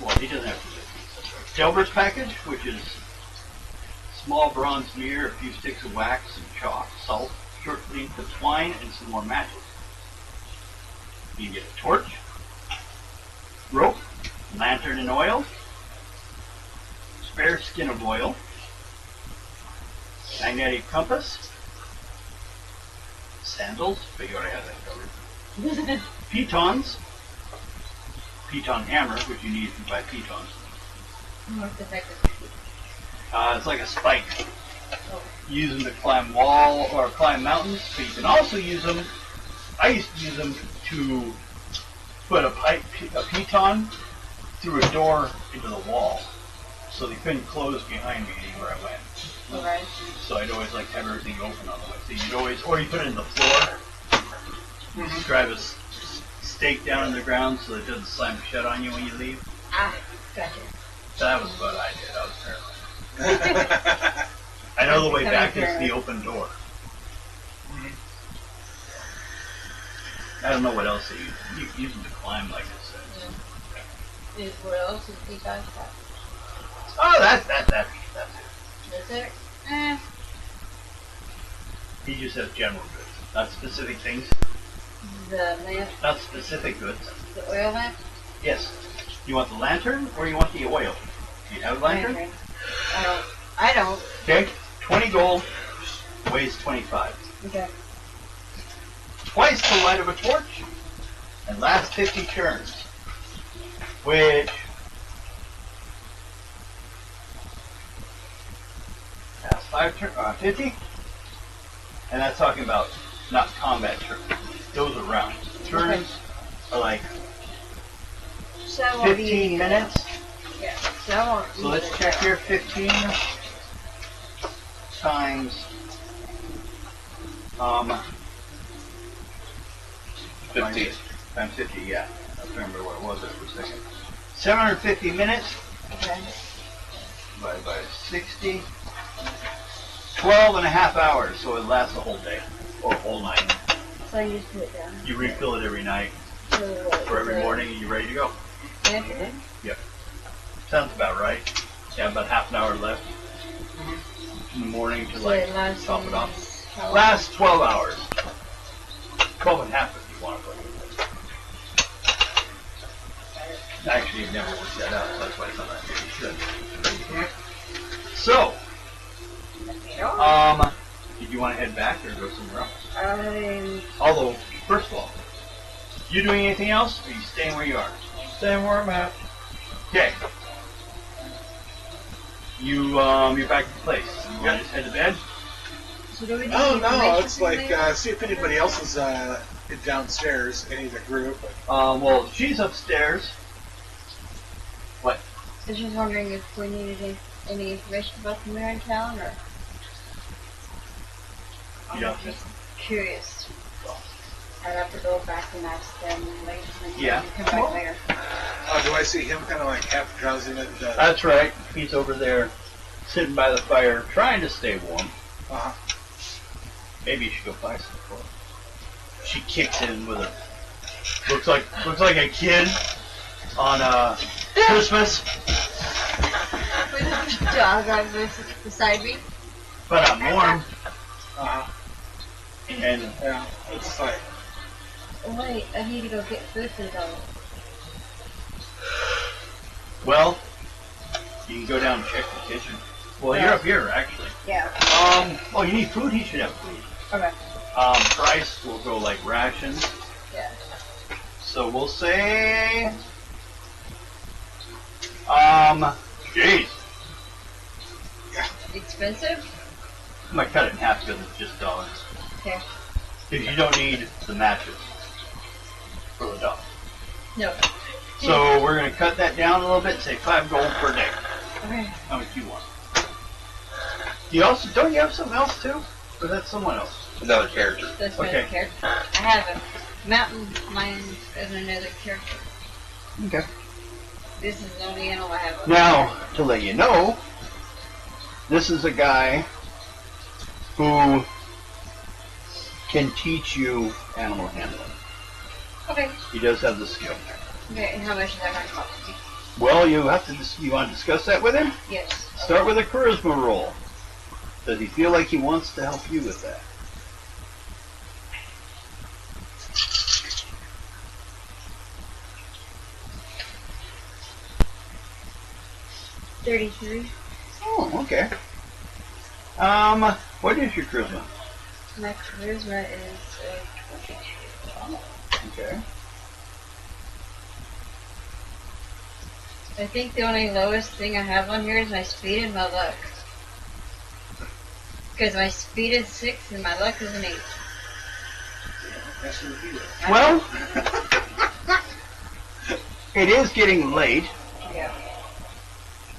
Won't he doesn't have to. Delver's package, which is small bronze mirror, a few sticks of wax, some chalk, salt, short length of twine, and some more matches. You can get a torch, rope, lantern and oil, spare skin of oil, magnetic compass, sandals, but you already have that covered. Pitons, piton hammer, which you need if you buy pitons. What's the heck? It's like a spike. Use them to climb wall or climb mountains, but you can also use them. I used to use them to put a piton through a door into the wall, so they couldn't close behind me anywhere I went. Alright. So I'd always like to have everything open on the way. So you'd always, or you put it in the floor. Drive a stake down in the ground so it doesn't slam shut on you when you leave. Ah, gotcha. So that was what I did. I was paranoid. I know the way back is the open door. I don't know what else they use. You can use them to climb, like I said. Yeah. What else is he guys got? Oh, that's it. Is there? He just has general goods, not specific things, The lamp, not specific goods. the oil lamp? Yes. You want the lantern or you want the oil? Do you have a lantern? I don't. Okay. 20 gold, weighs 25. Okay. Twice the light of a torch, and lasts 50 turns. Which has 50, and that's talking about not combat turns. Those are rounds. Turns are like So I won't 15 be, minutes. Yeah. So I won't So let's check here. 15 times 50. Times 50, yeah. I don't remember what it was there for a second. 750 minutes Okay. divided by 60. 12 and a half hours, so it lasts a whole day. Or a whole night. So you just put it down. You refill it every night. So what, For every so- morning, and you're ready to go. Yeah. Yep. Sounds about right. Yeah, about half an hour left in the morning to So like it lasts top it off. how long? Last 12 hours. 12 and a half if you want to put it. Actually, you've never worked that out, so that's why it's not that good. You should. So, did you want to head back or go somewhere else? Although, first of all, you doing anything else, or are you staying where you are? Staying where I'm at. Okay. You're back to the place. You want to just head to bed? So do we need Oh no, information it's from like there? see if anybody else is downstairs, any of the group. Well, she's upstairs. What? I was just wondering if we needed any information about the mayor in town, or You don't just curious. I'd have to go back and ask them later. And Yeah. come back later. Oh, do I see him kind of like half drowsing at the? That's right. He's over there, sitting by the fire, trying to stay warm. Uh-huh. Maybe you should go buy some for him. She kicks in with a looks like a kid on Christmas, With the dog on beside me. but I'm warm. Uh-huh. And Yeah, it's like Oh, wait, I need to go get food for the dog. well, you can go down and check the kitchen. Well, you're up here actually. Yeah. Oh, you need food? He should have food. Okay. Price will go like rations. Yeah. So we'll say, jeez, Expensive? I might cut it in half because it's just dollars. Okay. Because you don't need the matches for the dog. No. So we're going to cut that down a little bit, say 5 gold per day. Okay. How much you want? Don't you have something else too? Or that's someone else? Another character. That's Okay. another character. I have a mountain lion as another character. Okay. This is the only animal I have. Now, to let you know, this is a guy who can teach you animal handling. Okay. He does have the skill. Okay, and how much is that going to cost me? Well, you want to discuss that with him? Yes. Start with a charisma roll. Does he feel like he wants to help you with that? $33. Oh, okay. What is your charisma? My charisma is 22. Okay. I think the only lowest thing I have on here is my speed and my luck. Because my speed is 6 and my luck is an 8. that's what he is. Well, it is getting late, Yeah.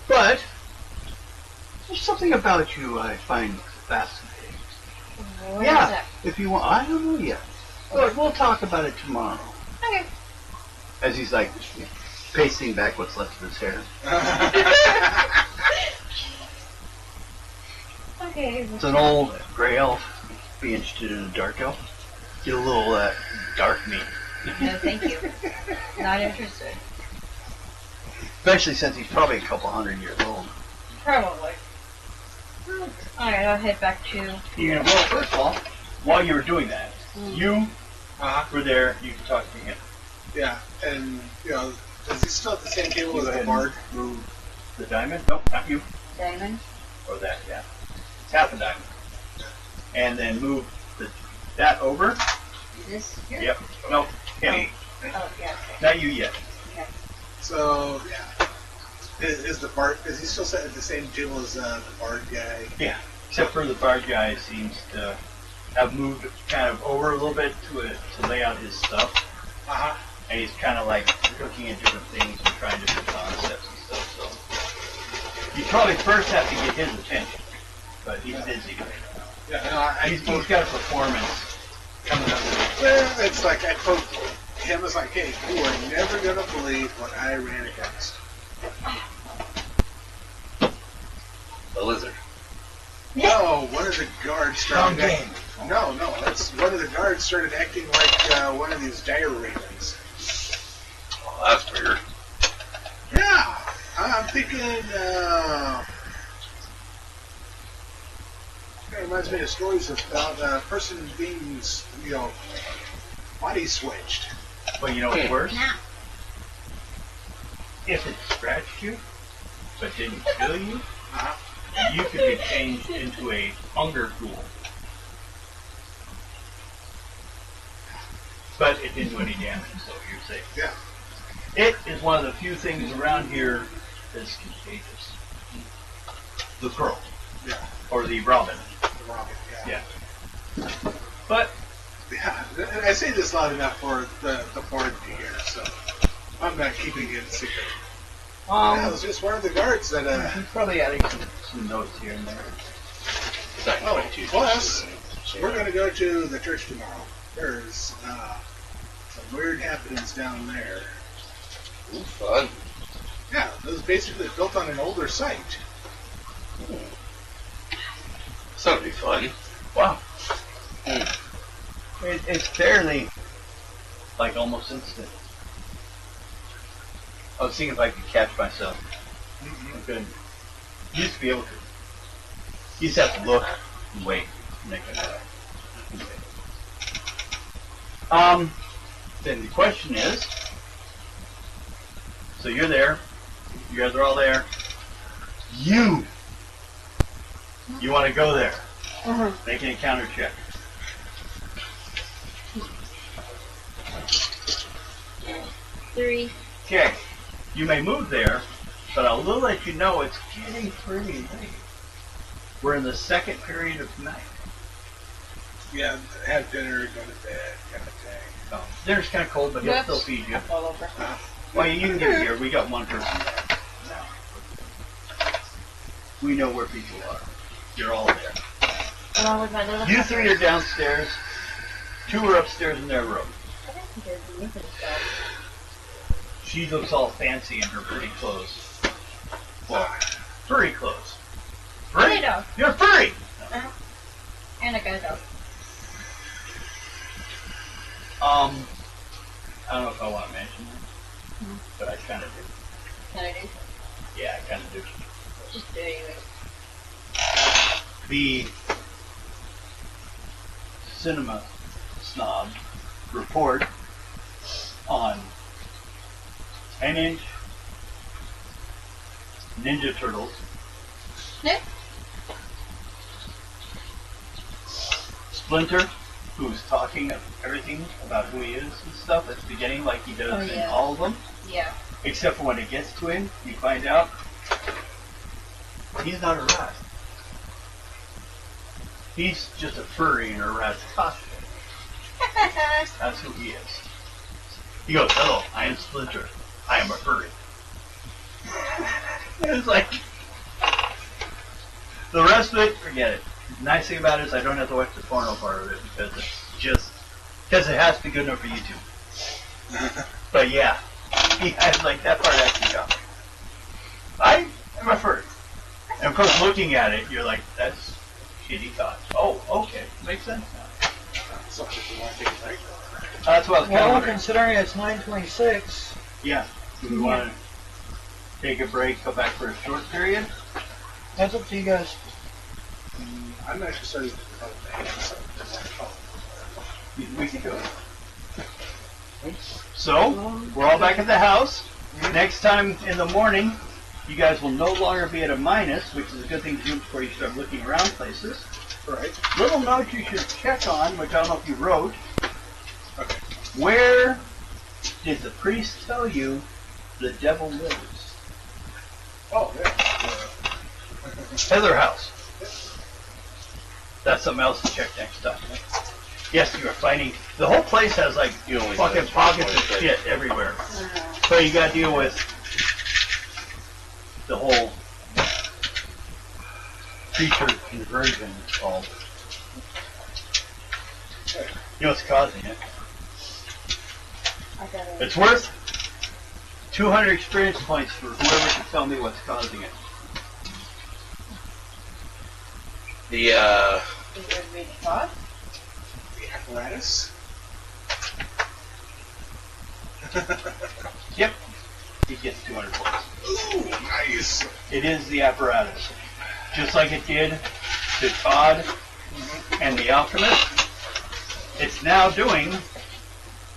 but there's something about you I find fascinating. What is Yeah, that? if you want, I don't know yet. But we'll talk about it tomorrow. Okay. As he's like pasting back what's left of his hair. Okay. It's an old gray elf. Be interested in a dark elf? Get a little dark meat. No, thank you. Not interested. Especially since he's probably a couple 100 years old. Probably. Alright, I'll head back to... Well, first of all, while you were doing that, you Uh-huh. were there, you could talk to him. Yeah, and is he still at the same table as the bard? Move the diamond? Nope, not you. Diamond. Or that, yeah. It's half a diamond. And then move that over. Is this here? Yep. Nope. Him. Oh, yeah. Not you yet. Okay. So, yeah. Is the bard? Is he still sitting at the same table as the bard guy? Yeah. Except for the bard guy seems to have moved kind of over a little bit to lay out his stuff. Uh-huh. And he's kind of like looking at different things and trying different concepts and stuff. So you probably first have to get his attention. But he's busy right now. Yeah, no, He's got a performance coming up. Well, it's like I told him, it's like, hey, you are never going to believe what I ran against. A lizard. No, one of the guards started Wrong acting. No, that's one of the guards started acting like one of these dire ravens. Oh, that's weird. Yeah, I'm thinking. It reminds me of stories about a person being, body switched. But you know what's worse? Now. If it scratched you, but didn't kill you, Uh-huh. you could be changed into a hunger ghoul. But it didn't do any damage, so you're safe. Yeah. It is one of the few things around here that's contagious. The crow. Yeah. Or the robin. The robin. Yeah. Yeah. But Yeah. And I say this loud enough for the board to hear, so I'm not keeping it secret. Yeah, it was just one of the guards that. he's probably adding some notes here and there. Oh, plus, we're going to go to the church tomorrow. There's some weird happenings down there. Ooh, fun. Yeah, it was basically built on an older site. That's gonna be fun. Wow. It's fairly, like, almost instant. I was seeing if I could catch myself. I couldn't. You used to be able to. You just have to look and wait. And they can, then the question is, so you're there, you guys are all there, you want to go there, make an encounter check. Three. Okay, you may move there, but I will let you know it's getting pretty late. We're in the second period of night. Yeah, have dinner, go to bed, kind of thing. Dinner's kind of cold, but he'll still feed you. All over. Well, you can get it here. We got one person there. No. We know where people are. You're all there. Along with my little. You three are downstairs. Two are upstairs in their room. I don't think there's room for this dog. She looks all fancy in her pretty clothes. Well, furry clothes. Furry dog. You're furry! And a guide dog. I don't know if I want to mention that, but I kind of do. Can I do? Yeah, I kind of do. Just do it anyway. The cinema snob report on 10-inch Ninja Turtles. Nick? Splinter, who's talking of everything about who he is and stuff at the beginning, like he does Oh, in yeah. all of them, Yeah. except for when it gets to him, you find out he's not a rat. He's just a furry in a rat's costume. That's who he is. He goes, "Hello, I am Splinter. I am a furry." It's like, the rest of it, forget it. The nice thing about it is I don't have to watch the porno part of it because because it has to be good enough for YouTube. But yeah, I like that part actually got me. I am a furry. And of course, looking at it, you're like, that's shitty thoughts. Oh, okay, makes sense now. So if you want to take a break. That's what I was kind of Well, wondering. considering it's 9:26, Yeah. Do we want to take a break, go back for a short period? that's up to you guys. I'm actually starting to develop the hands. We can do it. So, we're all back at the house. Next time in the morning, you guys will no longer be at a minus, which is a good thing to do before you start looking around places. Right. Little note you should check on, which I don't know if you wrote. Okay. Where did the priest tell you the devil lives? Oh, yeah. Heather House. That's something else to check next time. Yes, you are finding the whole place has like You only fucking got pockets of 20 shit everywhere. So you gotta deal with the whole creature conversion it's called. check. You know what's causing it? I got it. It's worth 200 experience points for whoever can tell me what's causing it. The Is it really hot? The apparatus. Yep. He gets 200 points. Ooh, nice. It is the apparatus. Just like it did to Todd and the Alchemist, it's now doing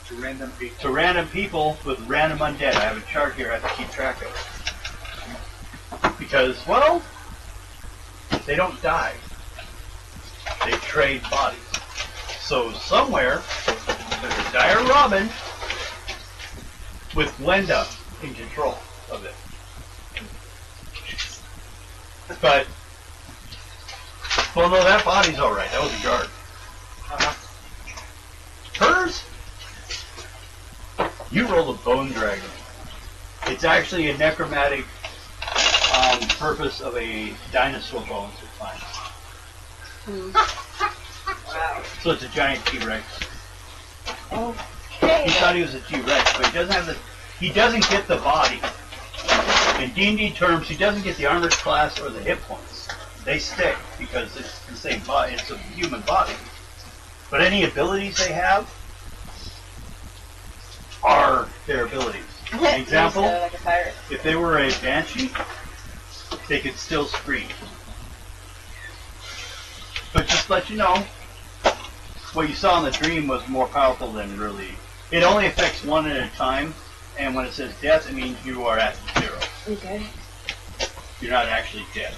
To random people. to random people with random undead. I have a chart here I have to keep track of. Because, well, they don't die. They trade bodies. So somewhere, there's a dire Robin with Glenda in control of it. But, well, no, that body's alright. That was a guard. Hers? You roll a bone dragon. It's actually a necromantic purpose of a dinosaur bones or fine. Wow. So it's a giant T-Rex. Okay. He thought he was a T-Rex, but he doesn't have the. He doesn't get the body. In D&D terms, he doesn't get the armored class or the hit points. They stay because it's the same body. It's a human body. But any abilities they have are their abilities. An example: Like a pirate. if they were a banshee, they could still scream. But just to let you know, what you saw in the dream was more powerful than really. It only affects one at a time, and when it says death, it means you are at 0. Okay. You're not actually dead.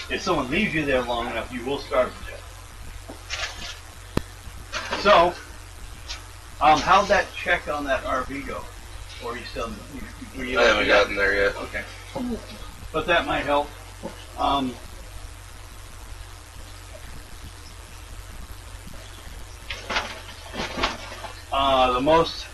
If someone leaves you there long enough, you will starve to death. So, how'd that check on that RV go? Or are you still? Were you I haven't gotten there yet. Okay. But that might help. The most.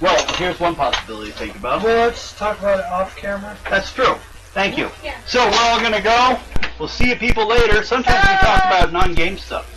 Well, here's one possibility to think about. Well, let's talk about it off camera. That's true. Thank you. Yeah. So we're all gonna go. We'll see you people later. Sometimes we talk about non-game stuff.